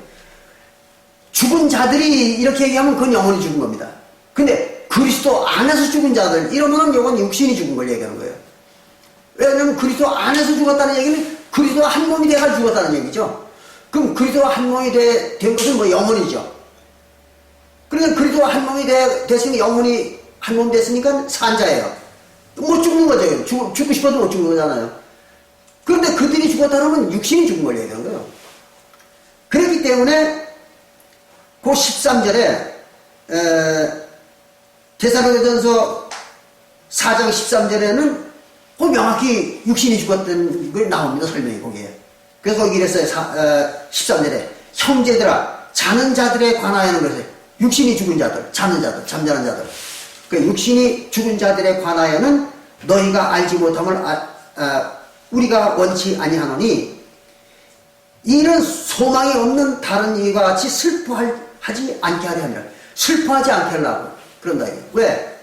죽은 자들이 이렇게 얘기하면 그건 영혼이 죽은 겁니다. 근데 그리스도 안에서 죽은 자들 이러면은 이건 육신이 죽은 걸 얘기하는 거예요. 왜냐하면 그리스도 안에서 죽었다는 얘기는 그리스도가 한 몸이 돼가 죽었다는 얘기죠. 그럼 그리스도가 한 몸이 된 것은 뭐 영혼이죠. 그러니까 그리스도가 한 몸이 됐으니 영혼이 한 몸 됐으니까 산자예요. 못 죽는 거죠. 죽고 싶어도 못 죽는 거잖아요. 그런데 그들이 죽었다면 육신이 죽은 걸 얘기하는 거예요. 그렇기 때문에 그 13절에 데살로니가전서 4장 13절에는 그 명확히 육신이 죽었던 걸 나옵니다. 설명이 거기에. 그래서 거기 이랬어요. 13절에 형제들아 자는 자들에 관하여는 것을 육신이 죽은 자들, 자는 자들, 잠자는 자들 그 육신이 죽은 자들에 관하여는 너희가 알지 못함을 우리가 원치 아니하노니 이는 소망이 없는 다른 이와 같이 슬퍼하지 않게 하려 함이라. 슬퍼하지 않게 하려고 그런다. 왜?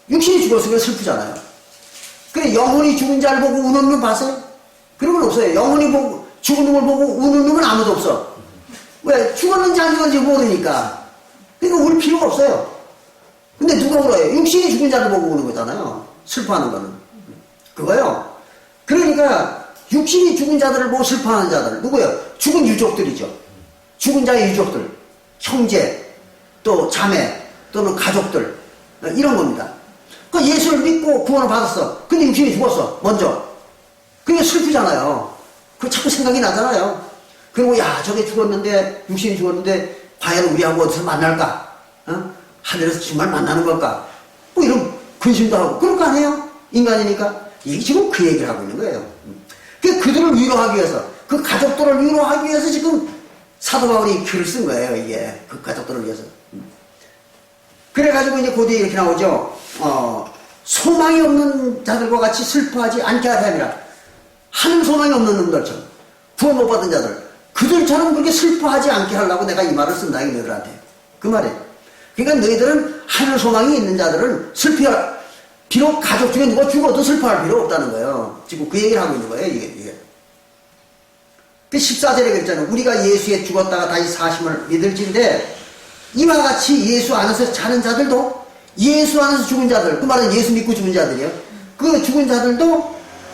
육신이 죽었으면 슬프잖아요. 그래 영혼이 죽은 자를 보고 우는 분 봤어요? 그런 건 없어요. 죽은 놈을 보고 우는 놈은 아무도 없어. 왜? 죽었는지 안 죽었는지 모르니까. 그러니까 울 필요가 없어요. 근데 누가 울어요? 육신이 죽은 자를 보고 우는 거잖아요. 슬퍼하는 거는. 그거요. 그러니까 육신이 죽은 자들을 보고 슬퍼하는 자들. 누구예요? 죽은 유족들이죠. 죽은 자의 유족들. 형제, 또 자매, 또는 가족들. 이런 겁니다. 그 예수를 믿고 구원을 받았어. 근데 육신이 죽었어. 먼저. 그게 슬프잖아요. 그 자꾸 생각이 나잖아요. 그리고 야 저게 죽었는데 육신이 죽었는데 과연 우리하고 어디서 만날까? 하늘에서 정말 만나는 걸까? 뭐 이런 근심도 하고 그럴 거 아니에요? 인간이니까. 이게 지금 그 얘기를 하고 있는 거예요. 그들을 위로하기 위해서, 그 가족들을 위로하기 위해서 지금 사도 바울이 글을 쓴 거예요. 이게 그 가족들을 위해서. 그래가지고 이제 고대에 이렇게 나오죠. 소망이 없는 자들과 같이 슬퍼하지 않게 하려 함이라. 하는 소망이 없는 놈들처럼, 구원 못 받은 자들, 그들처럼 그렇게 슬퍼하지 않게 하려고 내가 이 말을 쓴다, 너희들한테. 그 말이에요. 그러니까 너희들은 하늘 소망이 있는 자들은 슬퍼할, 비록 가족 중에 누가 죽어도 슬퍼할 필요 없다는 거예요. 지금 그 얘기를 하고 있는 거예요, 이게. 그 14절에 그랬잖아요. 우리가 예수에 죽었다가 다시 사심을 믿을진데, 이와 같이 예수 안에서 자는 자들도, 예수 안에서 죽은 자들, 그 말은 예수 믿고 죽은 자들이요. 그 죽은 자들도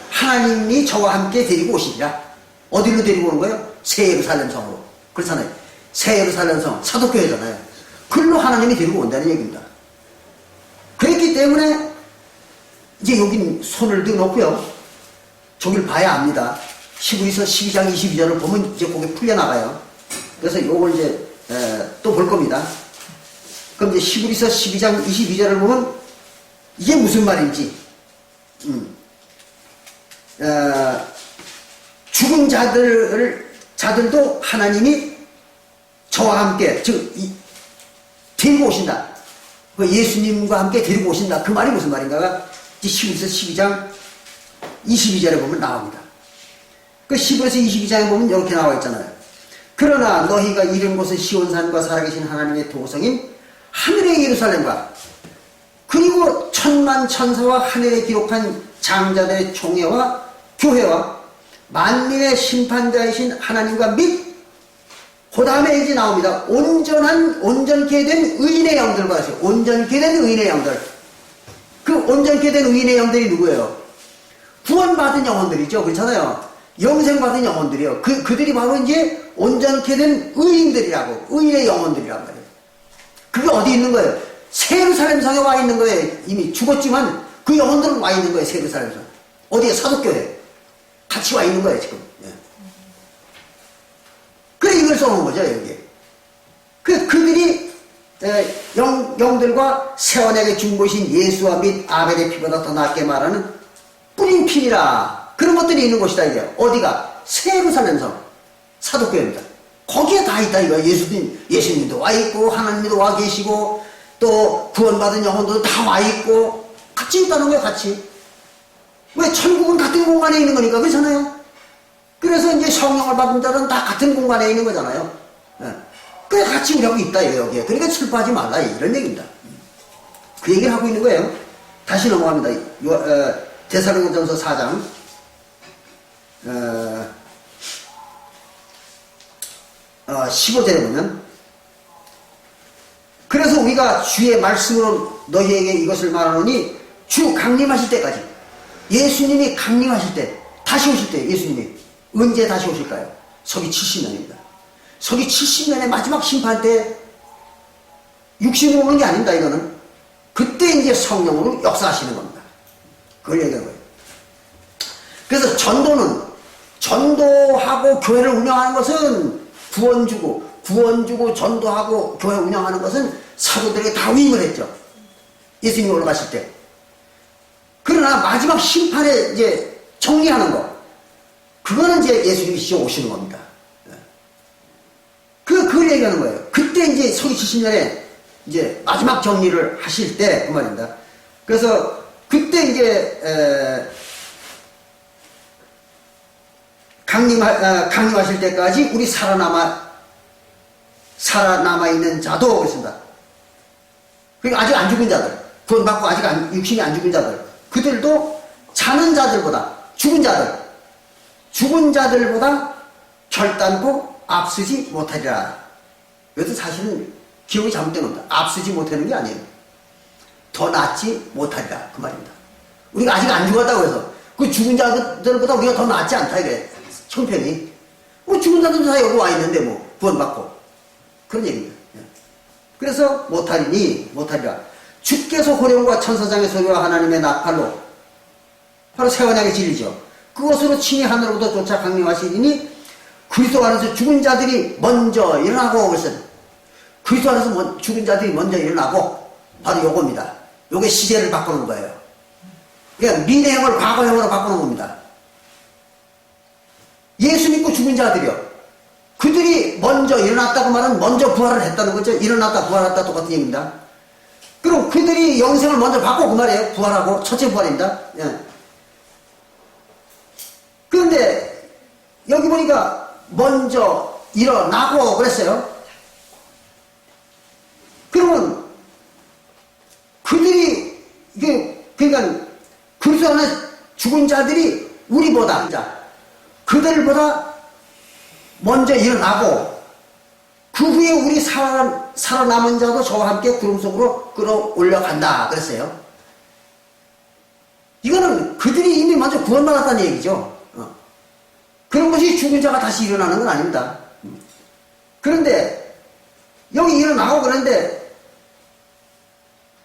하나님이 저와 함께 데리고 오시리라. 어디로 데리고 오는 거예요? 새 예루살렘 성으로. 그렇잖아요. 새 예루살렘 성, 사도교회잖아요. 그걸로 하나님이 데리고 온다는 얘기입니다. 그랬기 때문에 이제 여긴 손을 드놓고요. 저길 봐야 압니다. 히브리서 12장 22절을 보면 이제 거기 풀려나가요. 그래서 요걸 이제 또 볼 겁니다. 그럼 이제 히브리서 12장 22절을 보면 이게 무슨 말인지, 죽은 자들도 하나님이 저와 함께, 즉, 데리고 오신다. 그 예수님과 함께 데리고 오신다. 그 말이 무슨 말인가가 히브리서 12장 22절에 보면 나옵니다. 그 히브리서 22장에 보면 이렇게 나와 있잖아요. 그러나 너희가 이른 곳은 시온산과 살아계신 하나님의 도성인 하늘의 예루살렘과 그리고 천만 천사와 하늘에 기록한 장자들의 총회와 교회와 만민의 심판자이신 하나님과 및 그 다음에 이제 나옵니다. 온전케 된 의인의 영들과 하세요. 온전케 된 의인의 영들. 그 온전케 된 의인의 영들이 누구예요? 구원받은 영혼들이죠. 그렇잖아요. 영생받은 영혼들이요. 그들이 바로 이제 온전케 된 의인들이라고, 의인의 영혼들이란 말이에요. 그게 어디 있는 거예요? 새 예루살렘 성에 와 있는 거예요. 이미 죽었지만 그 영혼들은 와 있는 거예요. 새 예루살렘 성. 어디에? 사도교회. 같이 와 있는 거예요, 지금. 예. 그래, 이걸 써놓은 거죠, 여기에. 그들이, 영들과 세원에게 중보신 예수와 및 아벨의 피보다 더 낫게 말하는 뿌린 피니라. 그런 것들이 있는 곳이다, 이게. 어디가? 새 예루살렘 성. 사도교회입니다. 거기에 다 있다, 이거야. 예수님도 와 있고, 하나님도 와 계시고, 또 구원받은 영혼들도 다 와 있고, 같이 있다는 거예요, 같이. 왜? 천국은 같은 공간에 있는 거니까, 그렇잖아요? 그래서 이제 성령을 받은 자는 다 같은 공간에 있는 거잖아요. 예. 그래, 같이 우리하고 있다, 여기에. 그러니까 슬퍼하지 말라, 이런 얘기입니다. 그 얘기를 하고 있는 거예요. 다시 넘어갑니다. 데살로니가전서 4장. 15절에 보면, 그래서 우리가 주의 말씀으로 너희에게 이것을 말하노니 주 강림하실 때까지, 예수님이 강림하실 때, 다시 오실 때, 예수님이 언제 다시 오실까요? 서기 70년입니다. 서기 70년의 마지막 심판 때 육신으로 오는 게 아닙니다. 이거는 그때 이제 성령으로 역사하시는 겁니다. 그걸 얘기하는 거예요. 그래서 전도하고 교회를 운영하는 것은 구원 주고 전도하고 교회 운영하는 것은 사도들에게 다 위임을 했죠. 예수님이 올라가실 때. 그러나 마지막 심판에 이제 정리하는 거, 그거는 이제 예수님이 직접 오시는 겁니다. 그걸 얘기하는 거예요. 그때 이제 서기 70년에 이제 마지막 정리를 하실 때, 그 말입니다. 그래서 그때 이제, 강림하실 때까지 우리 살아남아 있는 자도 그렇습니다. 그러니까 아직 안 죽은 자들, 구원받고 아직 육신이 안 죽은 자들, 그들도 자는 자들보다 죽은 자들보다 결단코 앞서지 못하리라. 이것도 사실은 기억이 잘못된 겁니다. 앞서지 못하는 게 아니에요. 더 낫지 못하리라. 그 말입니다. 우리가 아직 안 죽었다고 해서 그 죽은 자들보다 우리가 더 낫지 않다 이래. 형편이. 뭐 죽은 자들도 다 여기 와 있는데 뭐 구원받고. 그런 얘기입니다. 그래서 못하리라. 주께서 호령과 천사장의 소리와 하나님의 나팔로 바로 새 언약의 진리죠. 그것으로 친히 하늘로부터 쫓아 강림하시리니 그리스도 안에서 죽은 자들이 먼저 일어나고 그랬어요. 그리스도 안에서 죽은 자들이 먼저 일어나고 바로 요겁니다. 요게 시제를 바꾸는 거예요. 그러니까 미래형을 과거형으로 바꾸는 겁니다. 예수 믿고 죽은 자들이요. 그들이 먼저 일어났다고 말하면 먼저 부활을 했다는 거죠. 일어났다 부활했다 똑같은 얘기입니다. 그럼 그들이 영생을 먼저 받고 그 말이에요. 부활하고 첫째 부활입니다. 예. 그런데 여기 보니까 먼저 일어나고 그랬어요. 그러면 그들이 그러니까 그리스도 안에 죽은 자들이 우리보다 그들보다 먼저 일어나고 그 후에 우리 살아남은 자도 저와 함께 구름 속으로 끌어올려 간다 그랬어요. 이거는 그들이 이미 먼저 구원받았다는 얘기죠. 그런 것이 죽은 자가 다시 일어나는 건 아닙니다. 그런데 여기 일어나고 그런데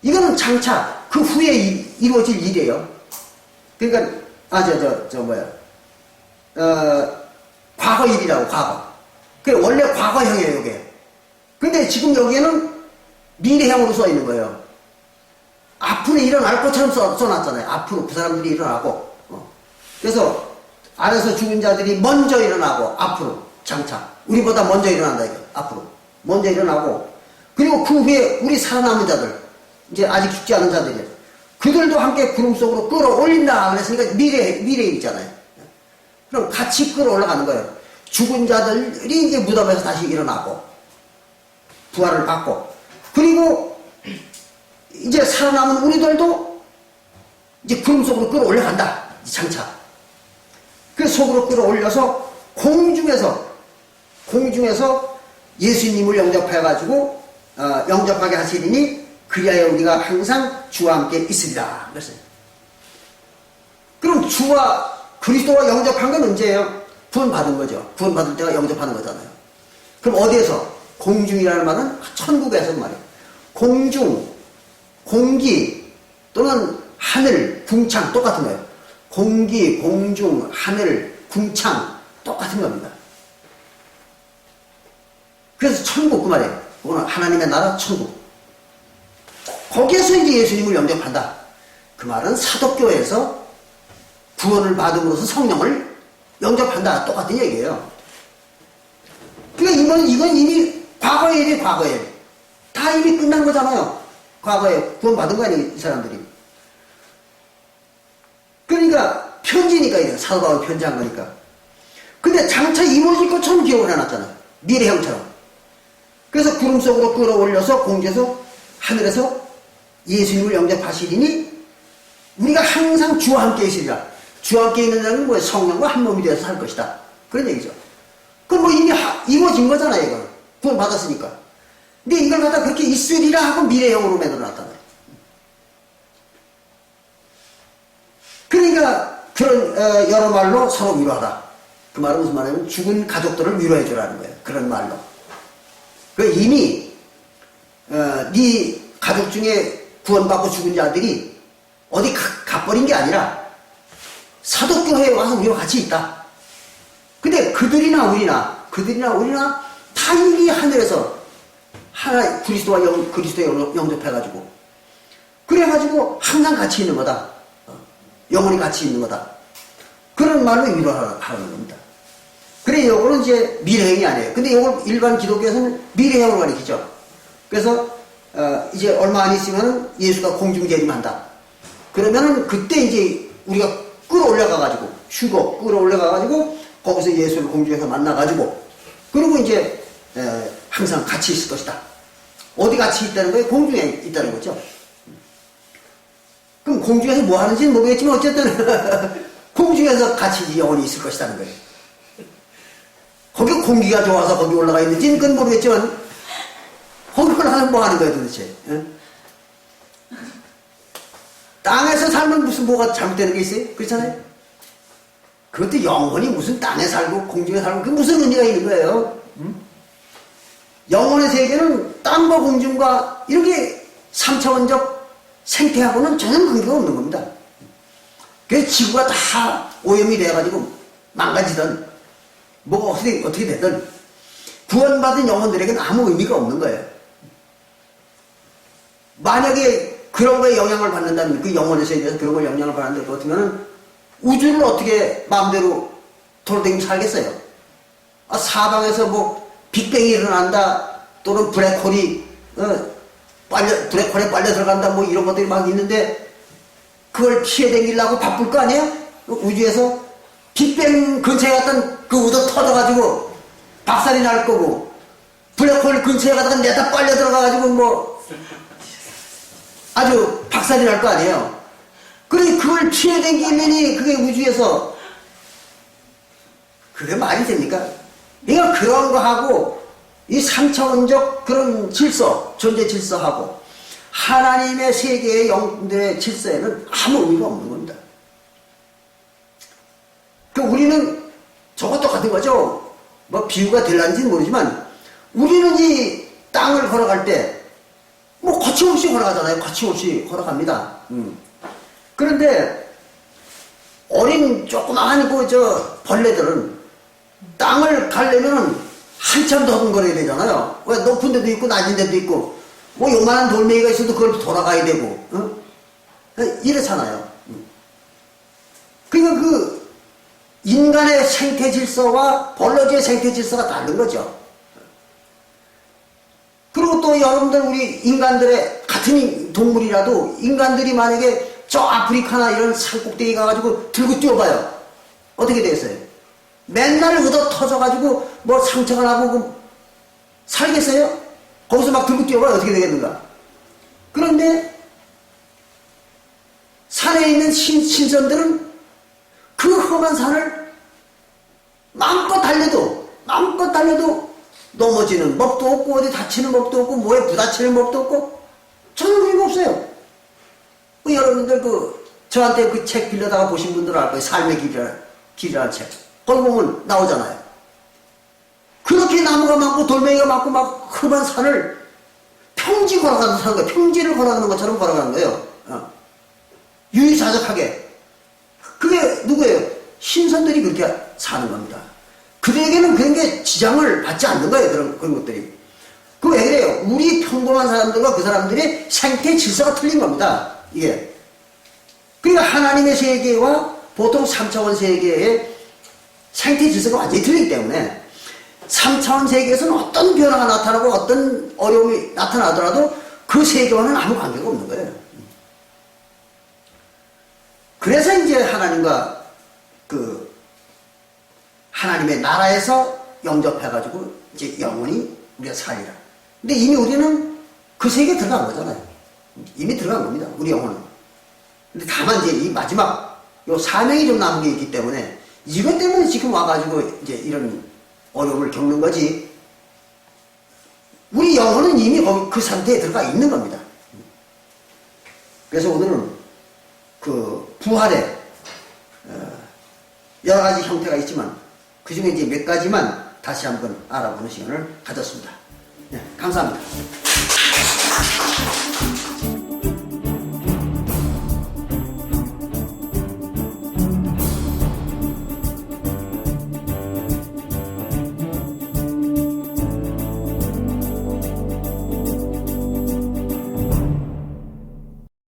이거는 장차 그 후에 이루어질 일이에요. 그러니까 과거 일이라고 과거. 그게 원래 과거형이에요 이게. 근데 지금 여기에는 미래형으로 써 있는 거예요. 앞으로 일어날 것처럼 써놨잖아요. 앞으로 그 사람들이 일어나고. 그래서 안에서 죽은 자들이 먼저 일어나고 앞으로 장차 우리보다 먼저 일어난다 이거. 앞으로 먼저 일어나고 그리고 그 후에 우리 살아남은 자들 이제 아직 죽지 않은 자들이 그들도 함께 구름 속으로 끌어올린다 그랬으니까 미래에 있잖아요. 그럼 같이 끌어올라가는 거예요. 죽은 자들이 이제 무덤에서 다시 일어나고 부활을 받고 그리고 이제 살아남은 우리들도 이제 구름 속으로 끌어올려간다. 장차. 그 속으로 끌어올려서 공중에서 예수님을 영접해가지고 영접하게 하시리니 그리하여 우리가 항상 주와 함께 있으리라 그랬어요. 그럼 주와 그리스도와 영접한 건 언제예요? 구원받은 거죠. 구원받을 때가 영접하는 거잖아요. 그럼 어디에서? 공중이라는 말은 천국에서 말이에요. 공기 또는 하늘, 궁창 똑같은 거예요. 공기, 공중, 하늘, 궁창 똑같은 겁니다. 그래서 천국 그 말이에요. 그거는 하나님의 나라 천국. 거기에서 이제 예수님을 영접한다. 그 말은 사도교회에서 구원을 받음으로써 성령을 영접한다. 똑같은 얘기예요. 그러니까 이건 이미 과거의 일이 과거의 일. 다 이미 끝난 거잖아요. 과거에 구원받은 거 아니에요, 이 사람들이. 그러니까 편지니까 이거 사도 바울이 편지한 거니까. 근데 장차 이루어질 것처럼 기억을 해놨잖아요. 미래형처럼. 그래서 구름 속으로 끌어올려서 공중에서 하늘에서 예수님을 영접하시리니 우리가 항상 주와 함께 있으리라. 주와 함께 있는 자는 뭐예요? 성령과 한 몸이 되어서 살 것이다. 그런 얘기죠. 그럼 뭐 이미 이루어진 거잖아요, 이건. 구원 받았으니까. 근데 이걸 갖다 그렇게 있으리라 하고 미래형으로 만들어놨잖아요. 그러니까 그런 여러 말로 서로 위로하다. 그 말은 무슨 말이냐면 죽은 가족들을 위로해 주라는 거예요. 그런 말로. 그 이미 네 가족 중에 구원받고 죽은 자들이 어디 가버린 게 아니라 사도교회에 와서 우리와 같이 있다. 근데 그들이나 우리나 다 이미 하늘에서 하나 그리스도에 영접해가지고 그래가지고 항상 같이 있는 거다. 영원히 같이 있는 거다. 그런 말로 위로하는 겁니다. 그래, 이거는 이제 미래형이 아니에요. 근데 이걸 일반 기독교에서는 미래형으로 가리키죠. 그래서 이제 얼마 안 있으면 예수가 공중 재림한다. 그러면은 그때 이제 우리가 끌어올려가가지고 휴거 끌어올려가가지고 거기서 예수를 공중에서 만나가지고 그리고 이제 항상 같이 있을 것이다. 어디 같이 있다는 거예요? 공중에 있다는 거죠. 그럼 공중에서 뭐 하는지는 모르겠지만 어쨌든 공중에서 같이 영원히 있을 것이라는 거예요. 공기가 좋아서 거기 올라가 있는지는 그건 모르겠지만 거기 올라가서 뭐 하는 거야 도대체? 땅에서 살면 무슨 뭐가 잘못되는 게 있어요? 그렇잖아요? 그것도 영혼이 무슨 땅에 살고 공중에 살고 그게 무슨 의미가 있는 거예요? 영혼의 세계는 땅과 공중과 이렇게 3차원적 생태하고는 전혀 관계가 없는 겁니다. 그래서 지구가 다 오염이 돼가지고 망가지든 뭐 어떻게 되든 구원받은 영혼들에게는 아무 의미가 없는 거예요. 만약에 그런 거에 영향을 받는다면 그 영혼의 세계에서 그런 거에 영향을 받는다 그렇다면 우주를 어떻게 마음대로 돌아다니며 살겠어요? 사방에서 뭐 빅뱅이 일어난다 또는 블랙홀이 블랙홀에 빨려 들어간다 뭐 이런 것들이 막 있는데 그걸 피해 다니려고 바쁠 거 아니에요? 우주에서 빅뱅 근처에 갔던 그 우도 터져가지고 박살이 날 거고 블랙홀 근처에 가다가 내다 빨려 들어가가지고 뭐 아주 박살이 날 거 아니에요? 그래 그걸 피해 다니려니 그게 우주에서 그게 말이 됩니까? 그러니까 그런 거 하고 이 3차원적 그런 질서, 존재 질서하고 하나님의 세계의 영들의 질서에는 아무 의미가 없는 겁니다. 그 우리는 저거 똑같은 거죠. 뭐 비유가 될란지는 모르지만 우리는 이 땅을 걸어갈 때 뭐 거침없이 걸어가잖아요. 거침없이 걸어갑니다. 그런데 어린 조그마한 그 벌레들은 땅을 가려면 한참 더듬거려야 되잖아요. 왜 높은 데도 있고 낮은 데도 있고 뭐 요만한 돌멩이가 있어도 그걸 돌아가야 되고 이렇잖아요. 그러니까 그 인간의 생태 질서와 벌러지의 생태 질서가 다른 거죠. 그리고 또 여러분들 우리 인간들의 같은 동물이라도 인간들이 만약에 저 아프리카나 이런 산꼭대기 가가지고 들고 뛰어봐요. 어떻게 되겠어요? 맨날 얻어 터져가지고 뭐 상처가 나고 살겠어요? 거기서 막 들고 뛰어봐요. 어떻게 되겠는가? 그런데 산에 있는 신선들은 그 험한 산을 마음껏 달려도 넘어지는 법도 없고 어디 다치는 법도 없고 뭐에 부딪히는 법도 없고 전혀 의미가 없어요. 여러분들 저한테 그 책 빌려다가 보신 분들은 알 거예요. 삶의 길이라는 책. 거기 보면 나오잖아요. 그렇게 나무가 많고 돌멩이가 많고 막 험한 산을 평지 걸어가는 사는 거예요. 평지를 걸어가는 것처럼 걸어가는 거예요. 유유자적하게. 그게 누구예요? 신선들이 그렇게 사는 겁니다. 그들에게는 그런 게 지장을 받지 않는 거예요. 그런 것들이. 그 왜 그래요? 우리 평범한 사람들과 그 사람들의 생태 질서가 틀린 겁니다. 이게. 그러니까 하나님의 세계와 보통 3차원 세계의 생태 질서가 완전히 틀리기 때문에 3차원 세계에서는 어떤 변화가 나타나고 어떤 어려움이 나타나더라도 그 세계와는 아무 관계가 없는 거예요. 그래서 이제 하나님과 하나님의 나라에서 영접해가지고 이제 영원히 우리가 살리라. 근데 이미 우리는 그 세계에 들어간 거잖아요. 이미 들어간 겁니다. 우리 영혼은. 근데 다만 이제 이 마지막 요 사명이 좀 남은 게 있기 때문에 이것 때문에 지금 와가지고 이제 이런 어려움을 겪는 거지. 우리 영혼은 이미 그 상태에 들어가 있는 겁니다. 그래서 오늘은 그 부활의 여러 가지 형태가 있지만 그 중에 이제 몇 가지만 다시 한번 알아보는 시간을 가졌습니다. 네, 감사합니다.